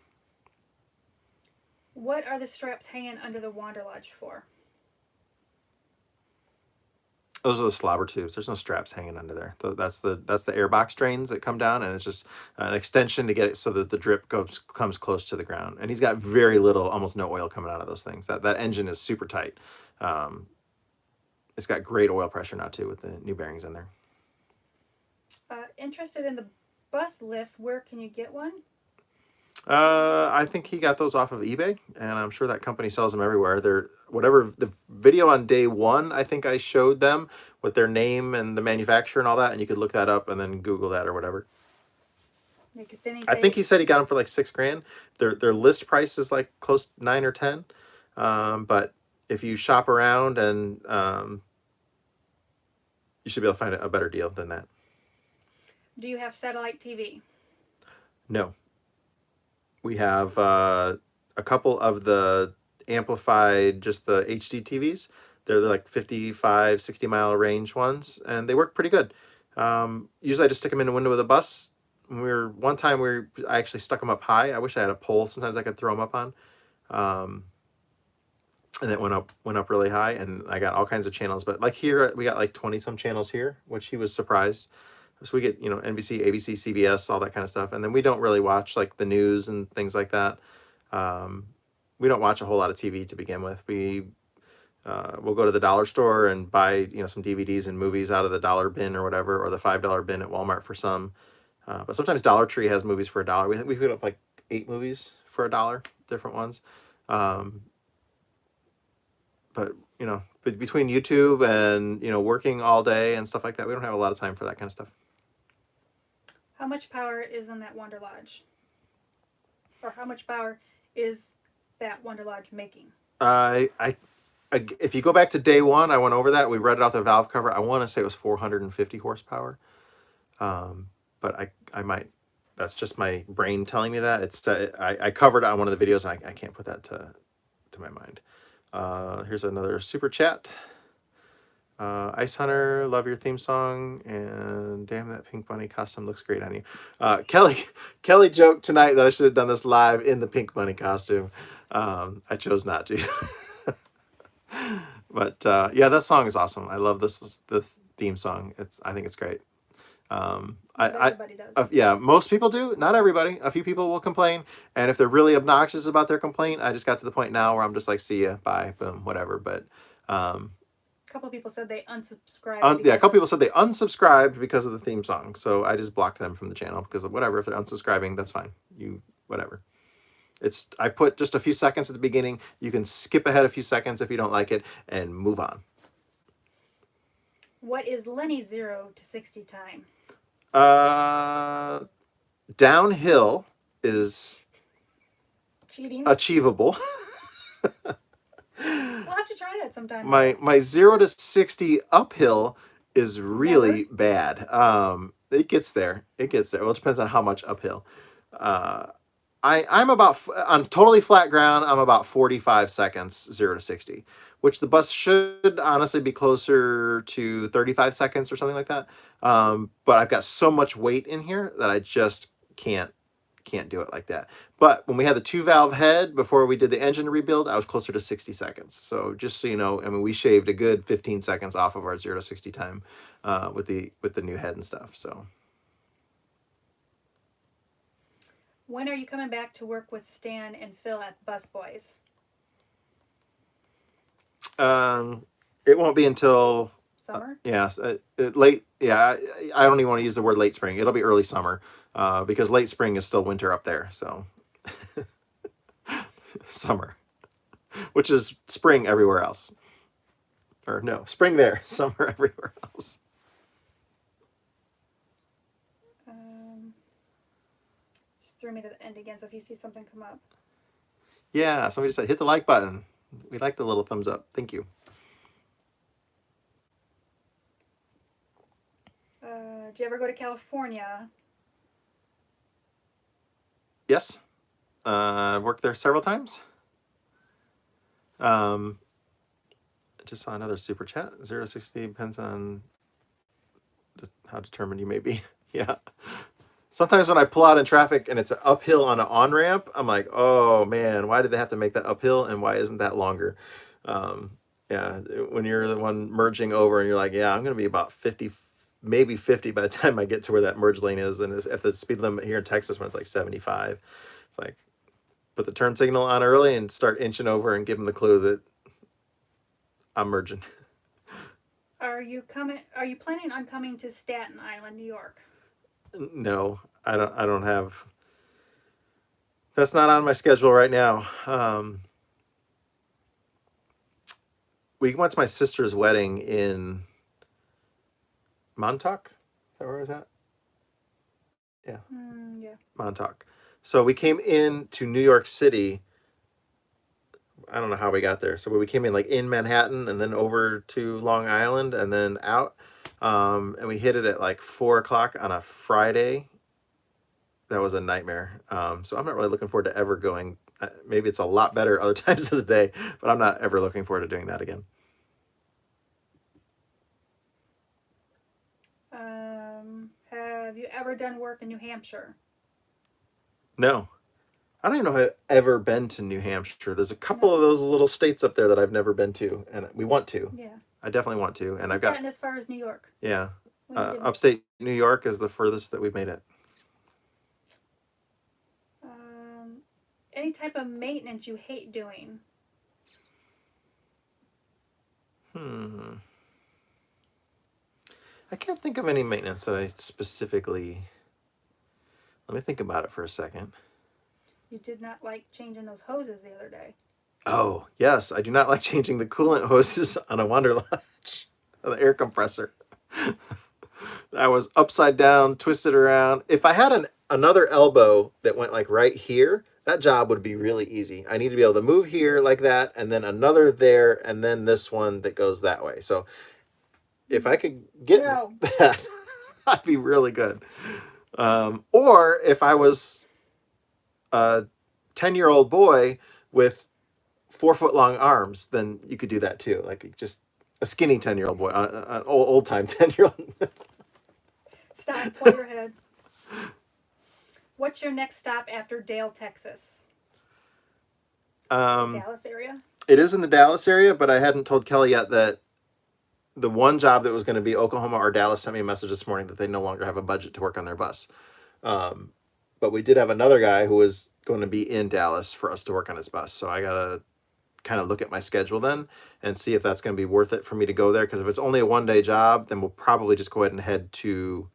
What are the straps hanging under the Wanderlodge for? those are the slobber tubes. There's no straps hanging under there. That's the air box drains that come down, and it's just an extension to get it so that the drip comes close to the ground. And he's got very little, almost no oil coming out of those things. That engine is super tight. It's got great oil pressure now too with the new bearings in there. Interested in the bus lifts? Where can you get one? I think he got those off of eBay, and I'm sure that company sells them everywhere. They're whatever the video on day one, I think I showed them with their name and the manufacturer and all that, and you could look that up and then Google that or whatever. Yeah, I think he said he got them for like $6,000. Their list price is like close to 9 or 10. But if you shop around and you should be able to find a better deal than that. Do you have satellite TV? No. We have a couple of the amplified, just the HD TVs. They're like 55, 60-mile range ones, and they work pretty good. Usually I just stick them in the window of the bus. One time I actually stuck them up high. I wish I had a pole sometimes I could throw them up on. and it went up really high, and I got all kinds of channels. But like here, we got like 20 some channels here, which he was surprised. So we get NBC, ABC, CBS, all that kind of stuff, and then we don't really watch like the news and things like that. Um, we don't watch a whole lot of TV to begin with. We'll go to the dollar store and buy some DVDs and movies out of the dollar bin or whatever, or the $5 bin at Walmart for some. But sometimes Dollar Tree has movies for $1. We picked up like 8 movies for $1, different ones. Um, but between YouTube and working all day and stuff like that, we don't have a lot of time for that kind of stuff. How much power is in that Wanderlodge? Or how much power is that Wanderlodge making? If you go back to day one, I went over that. We read it off the valve cover. I want to say it was 450 horsepower. But I might. That's just my brain telling me that. I covered it on one of the videos, and I can't put that to my mind. Here's another super chat. Ice Hunter, love your theme song, and damn, that pink bunny costume looks great on you. Kelly joked tonight that I should have done this live in the pink bunny costume. I chose not to. But yeah, that song is awesome. I love the theme song. I think it's great. Everybody does. Yeah, most people do. Not everybody. A few people will complain, and if they're really obnoxious about their complaint, I just got to the point now where I'm just like, see ya, bye, boom, whatever. But a couple people said they unsubscribed. A couple people said they unsubscribed because of the theme song, so I just blocked them from the channel because of whatever. If they're unsubscribing, that's fine. Whatever. I put just a few seconds at the beginning. You can skip ahead a few seconds if you don't like it and move on. What is Lenny's 0 to 60 time? Downhill is cheating. Achievable. We'll have to try that sometime. My 0 to 60 uphill is really bad. It gets there. Well, it depends on how much uphill. I'm about on totally flat ground. I'm about 45 seconds 0 to 60, which the bus should honestly be closer to 35 seconds or something like that. But I've got so much weight in here that I just can't do it like that. But when we had the 2-valve head before we did the engine rebuild, I was closer to 60 seconds. So just so you know, I mean, we shaved a good 15 seconds off of our 0 to 60 time with the new head and stuff. So. When are you coming back to work with Stan and Phil at Bus Boys? It won't be until summer. Late. Yeah, I don't even want to use the word late spring. It'll be early summer, because late spring is still winter up there. So summer, which is spring everywhere else, or no, spring there, summer everywhere else. Just threw me to the end again. So if you see something come up. Yeah, somebody said hit the like button. We like the little thumbs up. Thank you. Do you ever go to California? Yes. I've worked there several times. I just saw another super chat. 0 to 60 depends on how determined you may be. Yeah. Sometimes when I pull out in traffic and it's an uphill on an on-ramp, I'm like, oh man, why did they have to make that uphill, and why isn't that longer? Yeah, when you're the one merging over and you're like, yeah, I'm going to be about 50, maybe 50 by the time I get to where that merge lane is. And if the speed limit here in Texas, when it's like 75, it's like, put the turn signal on early and start inching over and give them the clue that I'm merging. Are you planning on coming to Staten Island, New York? No, I don't have. That's not on my schedule right now. We went to my sister's wedding in Montauk. Is that where I was at? Yeah. Yeah. Montauk. So we came in to New York City. I don't know how we got there. So we came in like in Manhattan and then over to Long Island and then out. And we hit it at like 4:00 on a Friday. That was a nightmare. So I'm not really looking forward to ever going. Maybe it's a lot better other times of the day, but I'm not ever looking forward to doing that again. Have you ever done work in New Hampshire? No. I don't even know if I've ever been to New Hampshire. There's a couple No. of those little states up there that I've never been to, and we want to. Yeah. I definitely want to, and We've I've got, gotten as far as New York. yeah, We need to. upstate New York is the furthest that we've made it. Any type of maintenance you hate doing? Hmm. I can't think of any maintenance that I specifically. Let me think about it for a second. You did not like changing those hoses the other day. Oh, yes, I do not like changing the coolant hoses on a Wanderlodge, the air compressor. I was upside down, twisted around. If I had another elbow that went like right here, that job would be really easy. I need to be able to move here like that, and then another there, and then this one that goes that way. So if I could get that, I'd be really good. Or if I was a 10-year-old boy with 4-foot long arms, then you could do that too. Like just a skinny 10-year-old boy, an old time 10-year-old. Stop, pull your head. What's your next stop after Dale, Texas? Dallas area? It is in the Dallas area, but I hadn't told Kelly yet that the one job that was going to be Oklahoma or Dallas sent me a message this morning that they no longer have a budget to work on their bus. But we did have another guy who was going to be in Dallas for us to work on his bus. So I got to kind of look at my schedule then and see if that's going to be worth it for me to go there. Because if it's only a one-day job, then we'll probably just go ahead and head to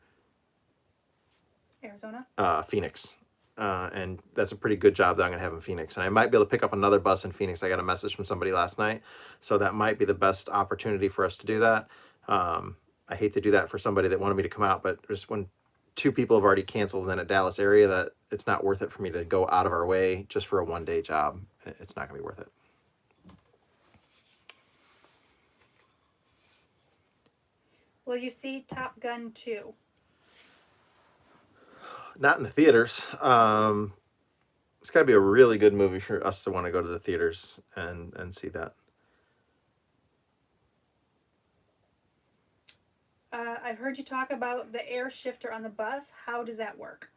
Arizona? Phoenix. And that's a pretty good job that I'm going to have in Phoenix. And I might be able to pick up another bus in Phoenix. I got a message from somebody last night. So that might be the best opportunity for us to do that. I hate to do that for somebody that wanted me to come out, but just when two people have already canceled in a Dallas area, that it's not worth it for me to go out of our way just for a one-day job. It's not going to be worth it. Will you see Top Gun 2? Not in the theaters. It's got to be a really good movie for us to want to go to the theaters and see that. I've heard you talk about the air shifter on the bus. How does that work?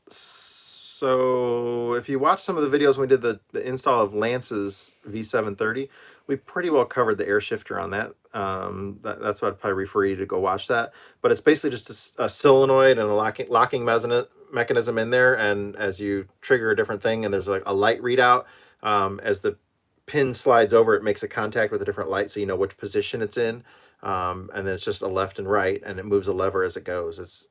So if you watch some of the videos when we did the install of Lance's V730, we pretty well covered the air shifter on that. That's what I'd probably refer you to go watch that. But it's basically just a solenoid and a locking mechanism in there. And as you trigger a different thing and there's like a light readout, as the pin slides over, it makes a contact with a different light so you know which position it's in. And then it's just a left and right, and it moves a lever as it goes. It's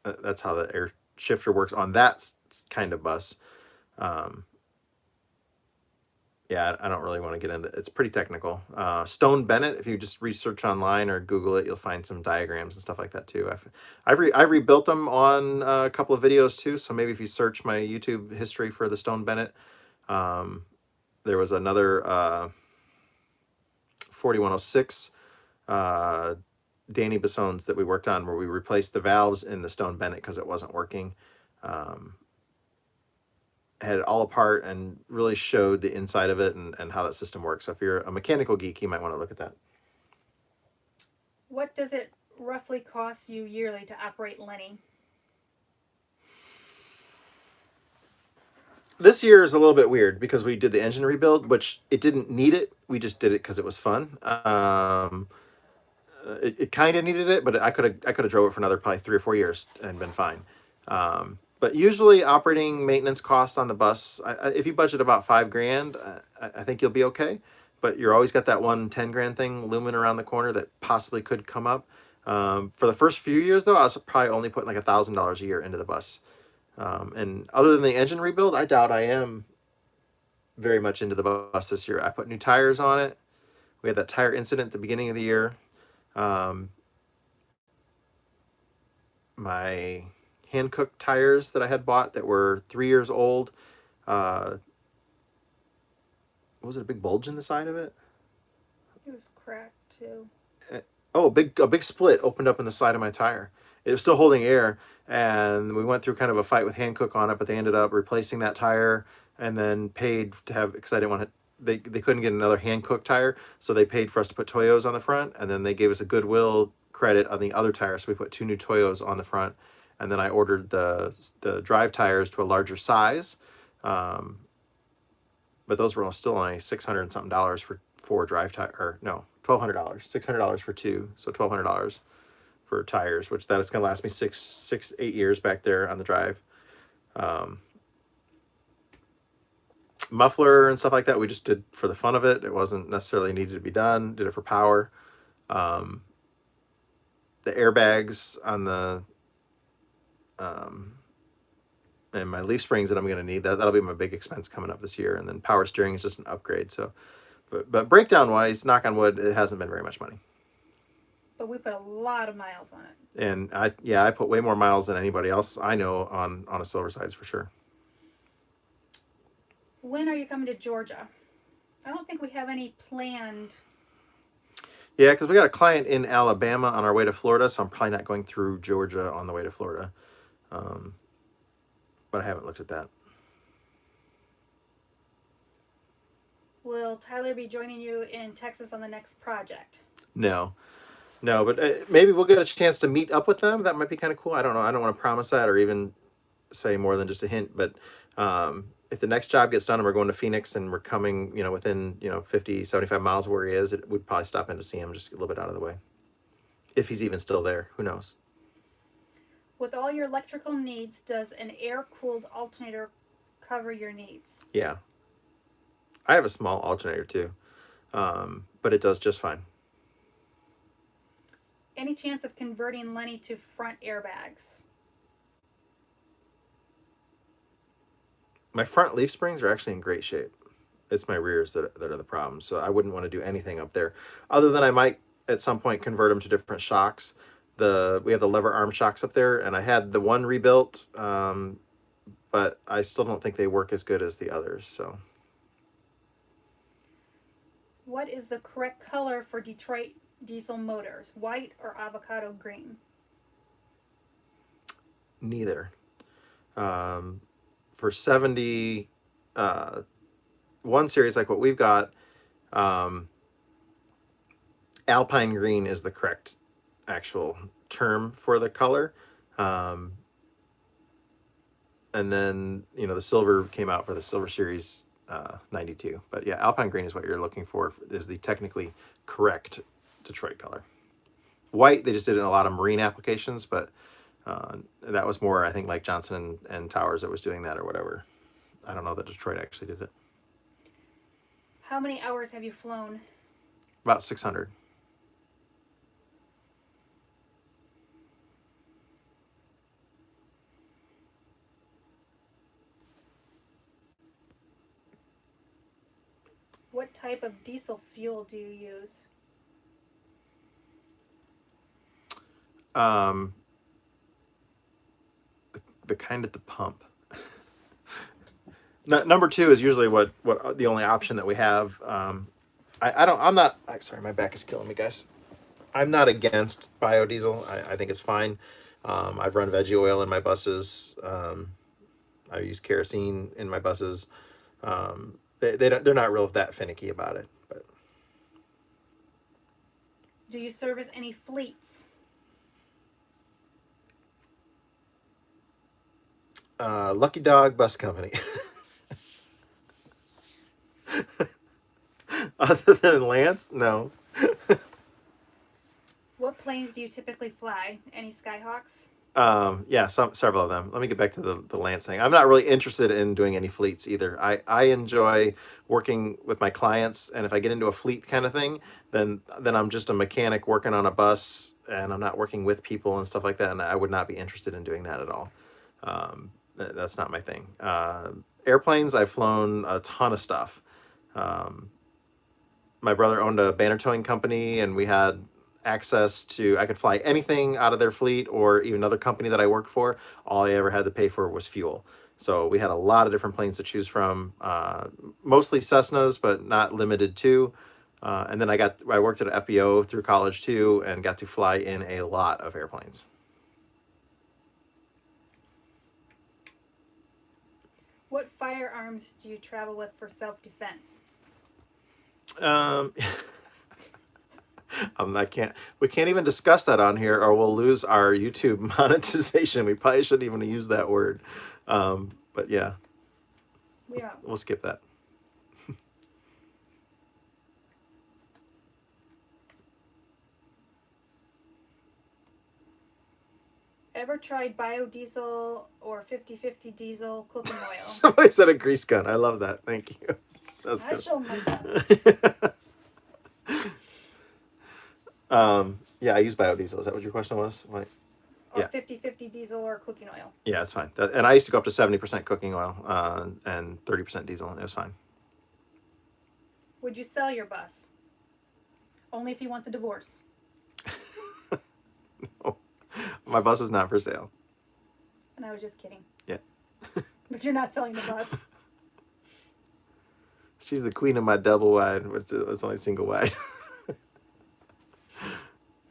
that's how the air shifter works on that kind of bus. Yeah, I don't really want to get into it. It's pretty technical. Stone Bennett, if you just research online or Google it, you'll find some diagrams and stuff like that too. I've rebuilt them on a couple of videos too. So maybe if you search my YouTube history for the Stone Bennett, there was another 4106 Danny Bisson's that we worked on where we replaced the valves in the Stone Bennett because it wasn't working. Had it all apart and really showed the inside of it and how that system works. So if you're a mechanical geek, you might want to look at that. What does it roughly cost you yearly to operate Lenny? This year is a little bit weird because we did the engine rebuild, which it didn't need it. We just did it because it was fun. It kind of needed it, but I could have drove it for another probably 3 or 4 years and been fine. But usually operating maintenance costs on the bus, if you budget about $5,000, I think you'll be okay. But you're always got that one 10 grand thing looming around the corner that possibly could come up. For the first few years though, I was probably only putting like $1,000 a year into the bus. And other than the engine rebuild, I doubt I am very much into the bus this year. I put new tires on it. We had that tire incident at the beginning of the year. My hand-cooked tires that I had bought that were 3 years old, was it a big bulge in the side of it? It was cracked too. Oh, a big split opened up in the side of my tire. It was still holding air, and we went through kind of a fight with Hankook on it, but they ended up replacing that tire and then paid to have, because I didn't want to, they couldn't get another Hankook tire, so they paid for us to put Toyos on the front, and then they gave us a Goodwill credit on the other tires. So we put 2 new Toyos on the front, and then I ordered the drive tires to a larger size. Um, but those were still only $600 and something for 4 drive tire, or no, $1,200, $600 for 2, so $1,200 for tires, which that is going to last me 8 years back there on the drive. Muffler and stuff like that we just did for the fun of it. It wasn't necessarily needed to be done. Did it for power. The airbags on the and my leaf springs that I'm going to need, that'll be my big expense coming up this year. And then power steering is just an upgrade. So but breakdown wise, knock on wood, it hasn't been very much money. But we put a lot of miles on it. And I put way more miles than anybody else I know on a Silversides for sure. When are you coming to Georgia? I don't think we have any planned. Yeah, because we got a client in Alabama on our way to Florida, so I'm probably not going through Georgia on the way to Florida. But I haven't looked at that. Will Tyler be joining you in Texas on the next project? No, but maybe we'll get a chance to meet up with them. That might be kind of cool. I don't know. I don't want to promise that or even say more than just a hint. But if the next job gets done and we're going to Phoenix and we're coming, within, 50, 75 miles of where he is, we'd probably stop in to see him just a little bit out of the way. If he's even still there, who knows? With all your electrical needs, does an air-cooled alternator cover your needs? Yeah. I have a small alternator too, but it does just fine. Any chance of converting Lenny to front airbags? My front leaf springs are actually in great shape. It's my rears that are the problem. So I wouldn't want to do anything up there other than I might at some point convert them to different shocks. We have the lever arm shocks up there, and I had the one rebuilt, but I still don't think they work as good as the others. So what is the correct color for Detroit diesel motors, white or avocado green? Neither. For 70 one series like what we've got, Alpine green is the correct actual term for the color. And then, the silver came out for the Silver Series 92. But yeah, Alpine green is what you're looking for, is the technically correct Detroit color. White, they just did it in a lot of marine applications, but that was more, I think, like Johnson and Towers that was doing that or whatever. I don't know that Detroit actually did it. How many hours have you flown? About 600. What type of diesel fuel do you use? The kind at the pump. Number 2 is usually what the only option that we have. I'm not. Sorry, my back is killing me, guys. I'm not against biodiesel. I think it's fine. I've run veggie oil in my buses. I use kerosene in my buses. They're not real that finicky about it. But do you service any fleets? Lucky Dog Bus Company. Other than Lance, no. What planes do you typically fly? Any Skyhawks? Yeah, several of them. Let me get back to the Lance thing. I'm not really interested in doing any fleets either. I enjoy working with my clients, and if I get into a fleet kind of thing, then I'm just a mechanic working on a bus, and I'm not working with people and stuff like that, and I would not be interested in doing that at all. That's not my thing. Airplanes, I've flown a ton of stuff. My brother owned a banner towing company, and we had access to, I could fly anything out of their fleet or even another company that I worked for. All I ever had to pay for was fuel. So we had a lot of different planes to choose from, mostly Cessnas, but not limited to. And then I worked at an FBO through college too, and got to fly in a lot of airplanes. What firearms do you travel with for self-defense? I can't. We can't even discuss that on here, or we'll lose our YouTube monetization. We probably shouldn't even use that word. But yeah, Yeah. we'll skip that. Ever tried biodiesel or 50/50 diesel cooking oil? Somebody said a grease gun. I love that. Thank you. That's I good. show my guns. Yeah, I use biodiesel. Is that what your question was? Like, Or yeah, 50/50 diesel or cooking oil. yeah, it's fine. And I used to go up to 70% cooking oil and 30% diesel, and it was fine. Would you sell your bus? Only if he wants a divorce. No, my bus is not for sale. And I was just kidding. Yeah. But you're not selling the bus. She's the queen of my double wide. It's only single wide.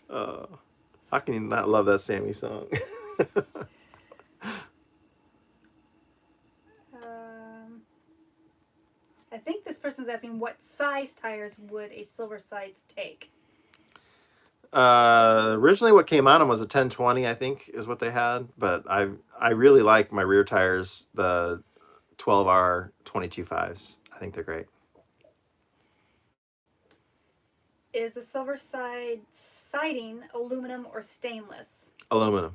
How can you not love that Sammy song? I think this person's asking what size tires would a Silver Sides take? Originally, what came on them was a 1020, I think, is what they had. But I really like my rear tires, the 12R 22.5s. I think they're great. Is the Silver Side siding aluminum or stainless? Aluminum,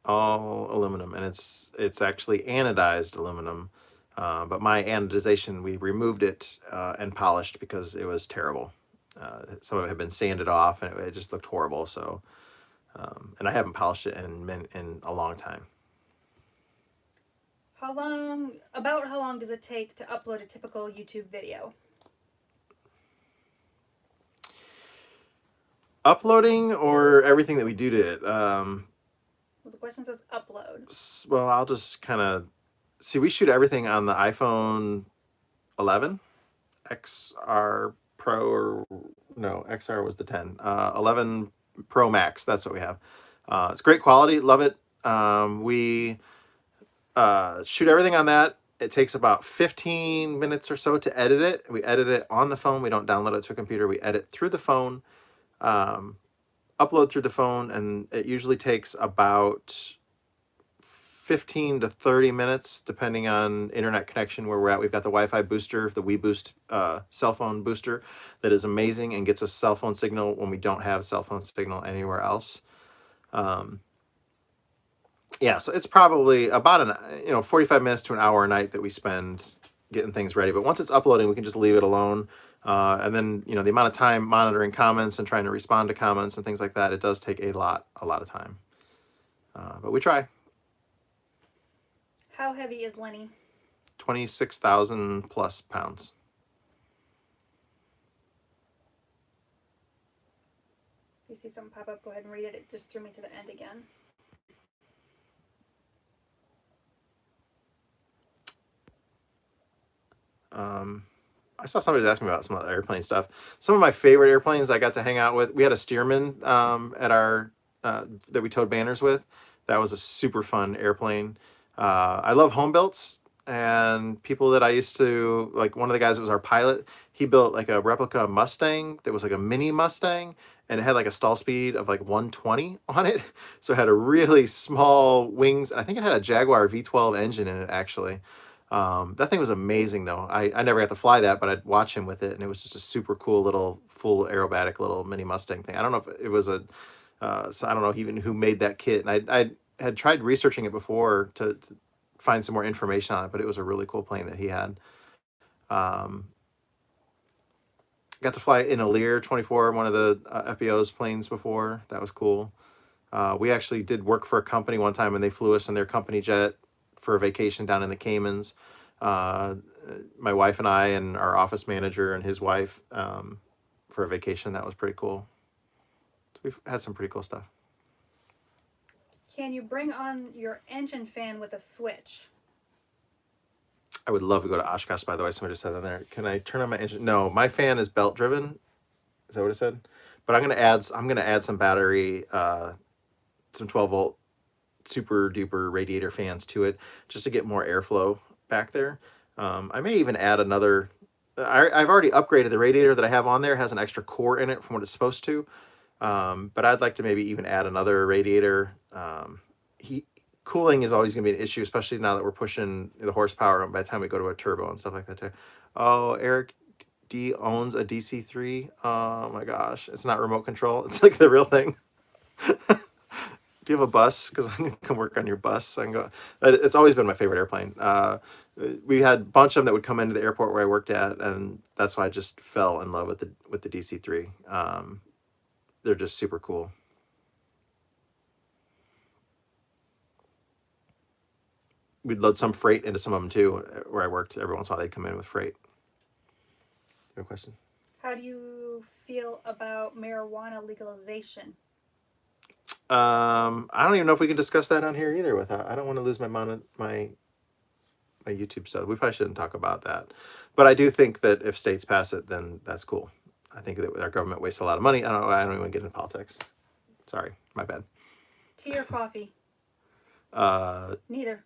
all aluminum, and it's actually anodized aluminum. But my anodization, we removed it and polished because it was terrible. Some of it had been sanded off, and it just looked horrible. So, and I haven't polished it in a long time. About how long does it take to upload a typical YouTube video? Uploading or everything that we do to it. Well, the question says upload. Well, I'll just kind of see. We shoot everything on the iPhone 11 XR Pro, or no, XR was the 10. 11 Pro Max. That's what we have. It's great quality. Love it. We shoot everything on that. It takes about 15 minutes or so to edit it. We edit it on the phone. We don't download it to a computer. We edit through the phone, upload through the phone, and it usually takes about 15 to 30 minutes, depending on internet connection where we're at. We've got the Wi-Fi booster, the WeBoost cell phone booster that is amazing and gets us cell phone signal when we don't have cell phone signal anywhere else. Yeah, so it's probably about 45 minutes to an hour a night that we spend getting things ready. But once it's uploading, we can just leave it alone. And then, the amount of time monitoring comments and trying to respond to comments and things like that, it does take a lot of time. But we try. How heavy is Lenny? 26,000 plus pounds. If you see something pop up, go ahead and read it. It just threw me to the end again. I saw somebody asking me about some other airplane stuff. Some of my favorite airplanes I got to hang out with. We had a Stearman at our that we towed banners with. That was a super fun airplane. I love home builts and people that I used to like. One of the guys that was our pilot, he built like a replica Mustang that was like a mini Mustang, and it had like a stall speed of like 120 on it. So it had a really small wings, and I think it had a Jaguar V12 engine in it actually. That thing was amazing though. I never got to fly that, but I'd watch him with it, and it was just a super cool little full aerobatic little mini Mustang thing. I don't know if it was so I don't know even who made that kit, and I had tried researching it before to find some more information on it, but it was a really cool plane that he had. Got to fly in a Lear 24, one of the FBO's planes before. That was cool. We actually did work for a company one time, and they flew us in their company jet for a vacation down in the Caymans. My wife and I and our office manager and his wife for a vacation. That was pretty cool. So we've had some pretty cool stuff. Can you bring on your engine fan with a switch? I would love to go to Oshkosh, by the way. Somebody just said that there. Can I turn on my engine? No, my fan is belt driven. Is that what it said? But I'm gonna add some battery, some 12-volt super duper radiator fans to it just to get more airflow back there. I may even add another I've already upgraded the radiator that I have on there. It has an extra core in it from what it's supposed to. But I'd like to maybe even add another radiator. Heat cooling is always going to be an issue, especially now that we're pushing the horsepower by the time we go to a turbo and stuff like that too. Oh, Eric D owns a DC3. Oh my gosh, it's not remote control. It's like the real thing. Do you have a bus? Because I'm gonna come work on your bus. I can go. It's always been my favorite airplane. We had a bunch of them that would come into the airport where I worked at, and that's why I just fell in love with the DC3. They're just super cool. We'd load some freight into some of them too, where I worked. Every once in a while, they'd come in with freight. You have a question? How do you feel about marijuana legalization? I don't even know if we can discuss that on here either. Without, I don't want to lose my YouTube stuff. We probably shouldn't talk about that. But I do think that if states pass it, then that's cool. I think that our government wastes a lot of money. I don't even get into politics. Sorry, my bad. Tea or coffee? Neither.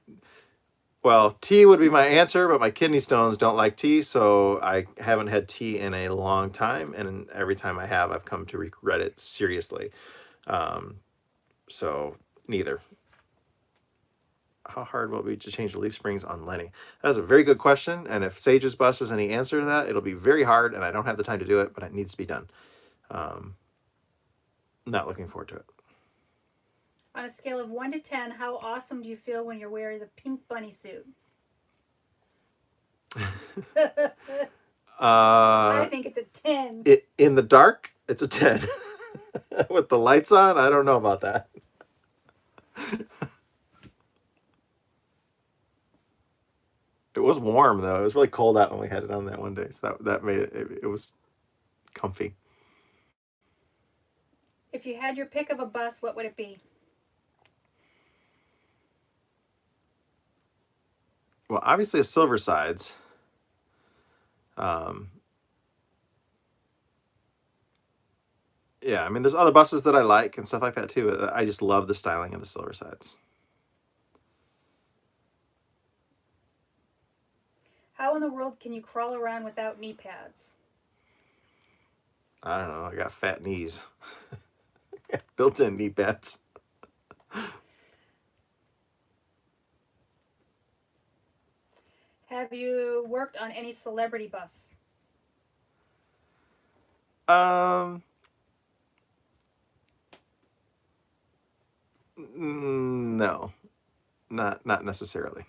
Well, tea would be my answer, but my kidney stones don't like tea, so I haven't had tea in a long time, and every time I have, I've come to regret it seriously. So neither. How hard will it be to change the leaf springs on Lenny? That's a very good question, and if Sage's bus has any answer to that, it'll be very hard, and I don't have the time to do it, but it needs to be done. Not looking forward to it. On a scale of 1 to 10, how awesome do you feel when you're wearing the pink bunny suit? I think it's a 10. In the dark, it's a 10. With the lights on, I don't know about that. It was warm though. It was really cold out when we had it on that one day, so that made it was comfy. If you had your pick of a bus, what would it be? Well, obviously a Silver Sides. Yeah, I mean, there's other buses that I like and stuff like that too. I just love the styling of the Silver Sides. How in the world can you crawl around without knee pads? I don't know. I got fat knees. Built-in knee pads. Have you worked on any celebrity bus? No, not necessarily.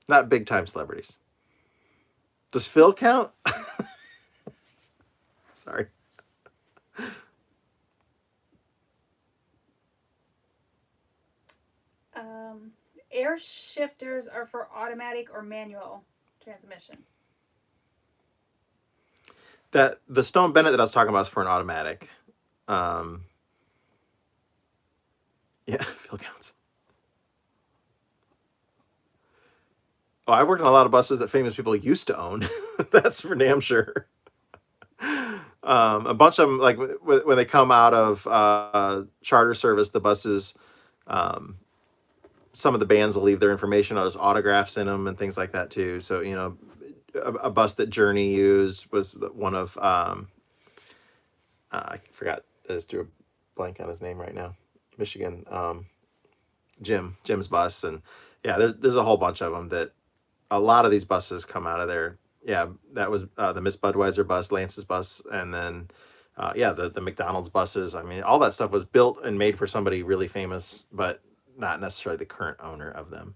Not big time celebrities. Does Phil count? Sorry. Air shifters are for automatic or manual transmission? That the Stone Bennett that I was talking about is for an automatic. Yeah, Phil counts. Oh, I've worked on a lot of buses that famous people used to own. That's for damn sure. A bunch of them, like when they come out of charter service, the buses, some of the bands will leave their information, there's autographs in them and things like that too. So, you know, a bus that Journey used was one of, I forgot, I just drew a blank on his name right now. Michigan, Jim's bus. And yeah, there's a whole bunch of them that a lot of these buses come out of there. Yeah, that was the Miss Budweiser bus, Lance's bus, and then the McDonald's buses. I mean, all that stuff was built and made for somebody really famous, but not necessarily the current owner of them.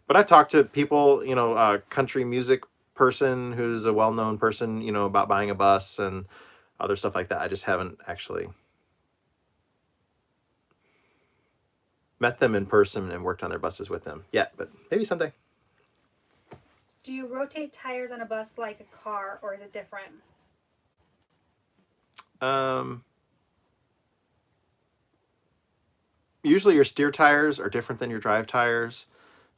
But I've talked to people, you know, country music person who's a well-known person, you know, about buying a bus and other stuff like that. I just haven't actually met them in person and worked on their buses with them yet, but maybe someday. Do you rotate tires on a bus like a car, or is it different? Usually your steer tires are different than your drive tires.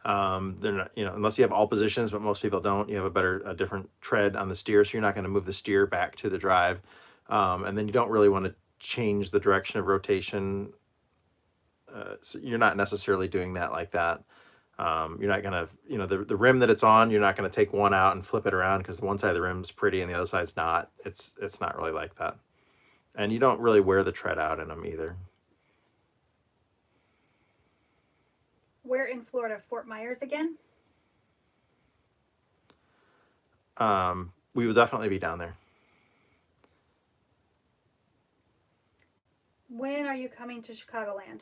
They're not, you know, unless you have all positions, but most people don't. You have a different tread on the steer, so you're not going to move the steer back to the drive. And then you don't really want to change the direction of rotation. So you're not necessarily doing that like that. You're not gonna, the rim that it's on, you're not gonna take one out and flip it around because one side of the rim's pretty and the other side's not. It's not really like that. And you don't really wear the tread out in them either. Where in Florida? Fort Myers again? We will definitely be down there. When are you coming to Chicagoland?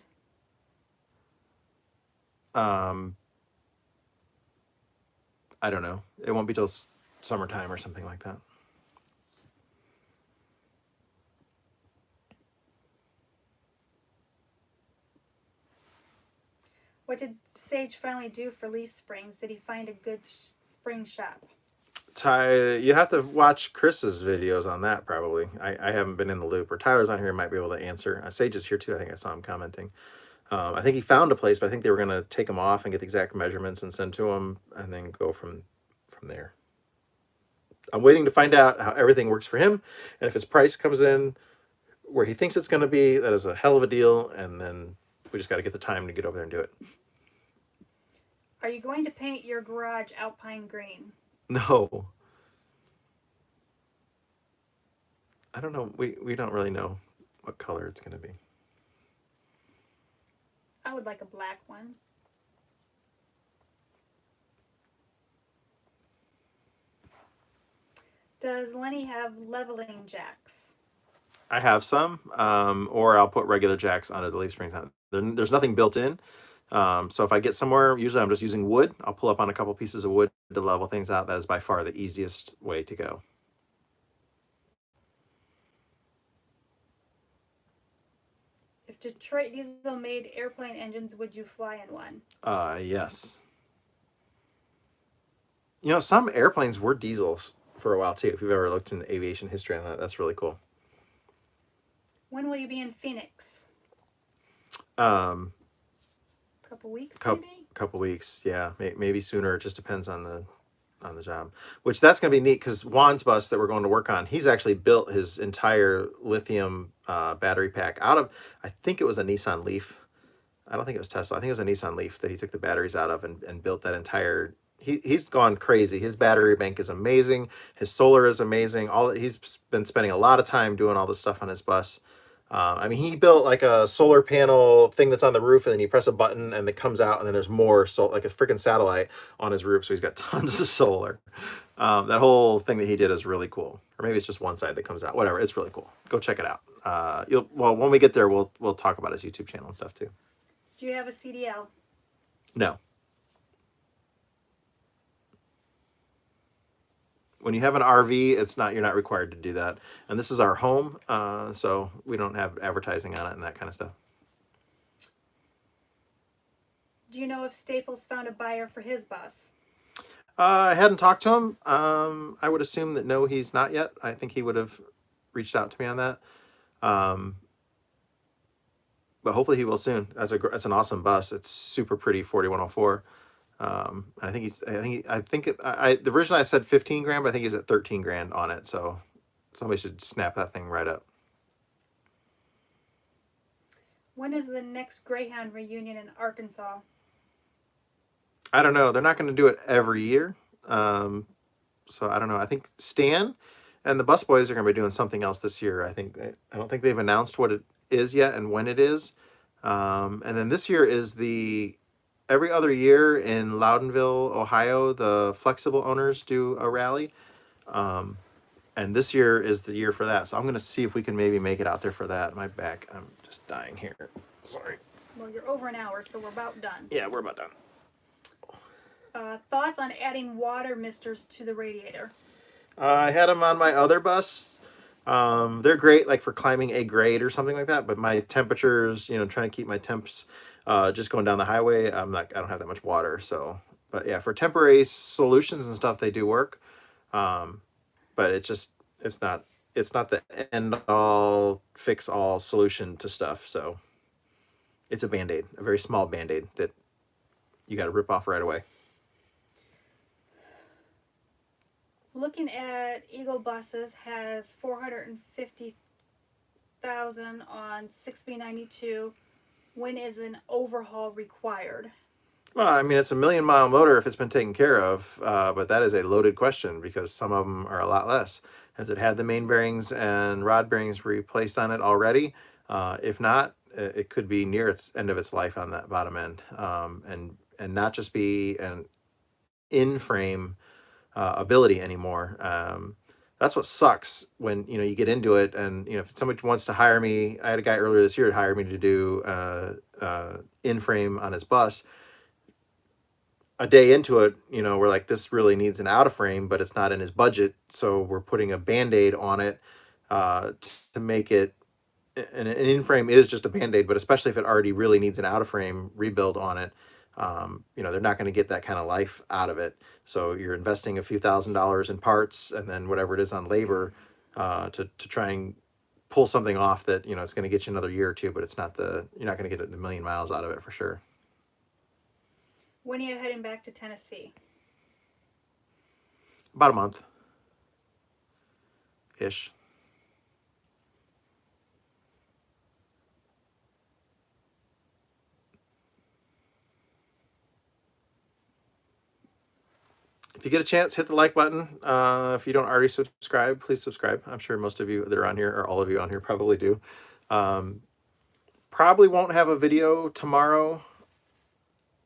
Um, I don't know. It won't be till summertime or something like that. What did Sage finally do for Leaf Springs? Did he find a good spring shop? Ty, you have to watch Chris's videos on that probably. I haven't been in the loop. Or Tyler's on here, might be able to answer. Sage is here too. I think I saw him commenting. I think he found a place, but I think they were going to take him off and get the exact measurements and send to him, and then go from there. I'm waiting to find out how everything works for him, and if his price comes in where he thinks it's going to be, that is a hell of a deal. And then we just got to get the time to get over there and do it. Are you going to paint your garage alpine green? No, I don't know. We don't really know what color it's going to be. I would like a black one. Does Lenny have leveling jacks? I have some, or I'll put regular jacks onto the leaf springs. There's nothing built in. So if I get somewhere, usually I'm just using wood. I'll pull up on a couple pieces of wood to level things out. That is by far the easiest way to go. If Detroit Diesel made airplane engines, would you fly in one? Yes. Some airplanes were diesels for a while too. If you've ever looked into aviation history on that, that's really cool. When will you be in Phoenix? Um, Couple weeks, maybe? Couple weeks, yeah, maybe sooner. It just depends on the job. Which that's gonna be neat because Juan's bus that we're going to work on, he's actually built his entire lithium battery pack out of, I think it was a Nissan Leaf. I don't think it was Tesla. I think it was a Nissan Leaf that he took the batteries out of and built that entire. He's gone crazy. His battery bank is amazing. His solar is amazing. He's been spending a lot of time doing all this stuff on his bus. I mean, he built like a solar panel thing that's on the roof, and then you press a button, and it comes out, and then there's more, so like a freaking satellite on his roof. So he's got tons of solar. That whole thing that he did is really cool. Or maybe it's just one side that comes out. Whatever, it's really cool. Go check it out. When we get there, we'll talk about his YouTube channel and stuff too. Do you have a CDL? No. When you have an RV, you're not required to do that. And this is our home, so we don't have advertising on it and that kind of stuff. Do you know if Staples found a buyer for his bus? I hadn't talked to him. I would assume that no, he's not yet. I think he would have reached out to me on that. But hopefully he will soon. That's an awesome bus. It's super pretty 4104. I think the originally I said 15 grand, but I think he's at 13 grand on it. So somebody should snap that thing right up. When is the next Greyhound reunion in Arkansas? I don't know. They're not going to do it every year. So I don't know. I think Stan and the Busboys are going to be doing something else this year. I don't think they've announced what it is yet and when it is. And then this year is every other year in Loudonville, Ohio, the flexible owners do a rally. And this year is the year for that. So I'm going to see if we can maybe make it out there for that. My back, I'm just dying here. Sorry. Well, you're over an hour, so we're about done. Yeah, we're about done. Thoughts on adding water misters to the radiator? I had them on my other bus. They're great, like for climbing a grade or something like that. But my temperatures, trying to keep my temps, just going down the highway, I don't have that much water. So, but yeah, for temporary solutions and stuff, they do work. But it's not the end all fix all solution to stuff. So it's a Band-Aid, a very small Band-Aid that you got to rip off right away. Looking at Eagle Buses has 450,000 on 6B92. When is an overhaul required? Well, I mean, it's a million-mile motor if it's been taken care of, but that is a loaded question because some of them are a lot less. Has it had the main bearings and rod bearings replaced on it already? If not, it could be near its end of its life on that bottom end, and not just be an in-frame ability anymore. That's what sucks when you get into it, and if somebody wants to hire me. I had a guy earlier this year hire me to do in-frame on his bus. A day into it, we're like, this really needs an out of frame, but it's not in his budget, so we're putting a band-aid on it to make it. An in frame is just a band aid, but especially if it already really needs an out of frame rebuild on it, they're not going to get that kind of life out of it. So you're investing a few $1,000s in parts and then whatever it is on labor to try and pull something off that it's going to get you another year or two, but you're not going to get a million miles out of it for sure. When are you heading back to Tennessee? About a month ish. If you get a chance, hit the like button. If you don't already subscribe, please subscribe. I'm sure most of you that are on here, or all of you on here, probably do. Probably won't have a video tomorrow.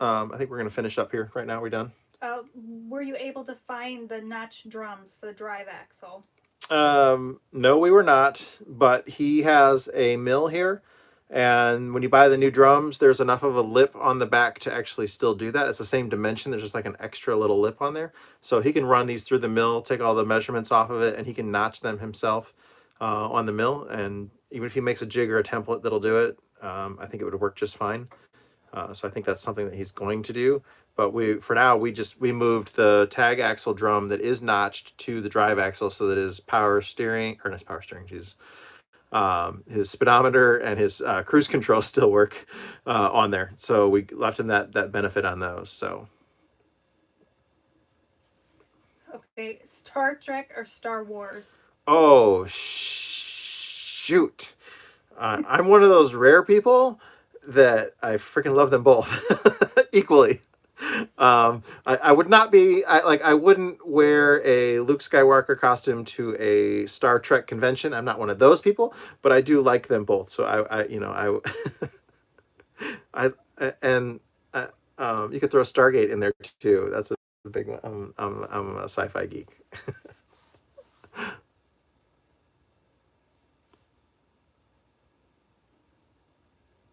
I think we're going to finish up here. Right now, we done? Were you able to find the notch drums for the drive axle? No, we were not. But he has a mill here. And when you buy the new drums, there's enough of a lip on the back to actually still do that. It's the same dimension. There's just like an extra little lip on there. So he can run these through the mill, take all the measurements off of it, and he can notch them himself on the mill. And even if he makes a jig or a template that'll do it, I think it would work just fine. So I think that's something that he's going to do. But for now, we moved the tag axle drum that is notched to the drive axle so that his power steering, or not power steering, Jesus, his speedometer and his cruise control still work on there. So we left him that benefit on those. So. Okay, Star Trek or Star Wars? Oh, shoot. I'm one of those rare people that I freaking love them both equally. I would not be I wouldn't wear a Luke Skywalker costume to a Star Trek convention. I'm not one of those people, but I do like them both. So I and you could throw Stargate in there too. That's a big one. I'm a sci-fi geek.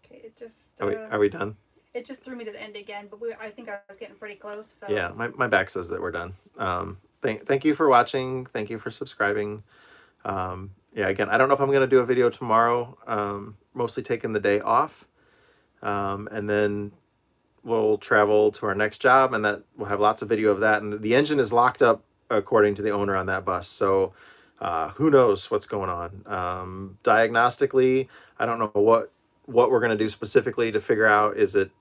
Okay, it just Are we done? It just threw me to the end again, but I think I was getting pretty close. So. Yeah, my back says that we're done. Thank you for watching. Thank you for subscribing. Yeah, again, I don't know if I'm going to do a video tomorrow. Mostly taking the day off. And then we'll travel to our next job, and that we'll have lots of video of that. And the engine is locked up according to the owner on that bus. So who knows what's going on. Diagnostically, I don't know what we're going to do specifically to figure out, is it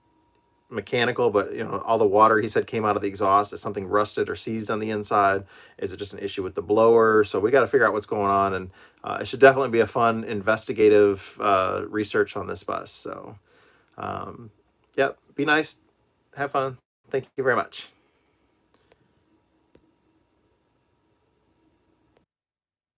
mechanical, but all the water, he said, came out of the exhaust. Is something rusted or seized on the inside? Is it just an issue with the blower? So we got to figure out what's going on, and it should definitely be a fun investigative research on this bus. So yep, be nice, have fun. Thank you very much.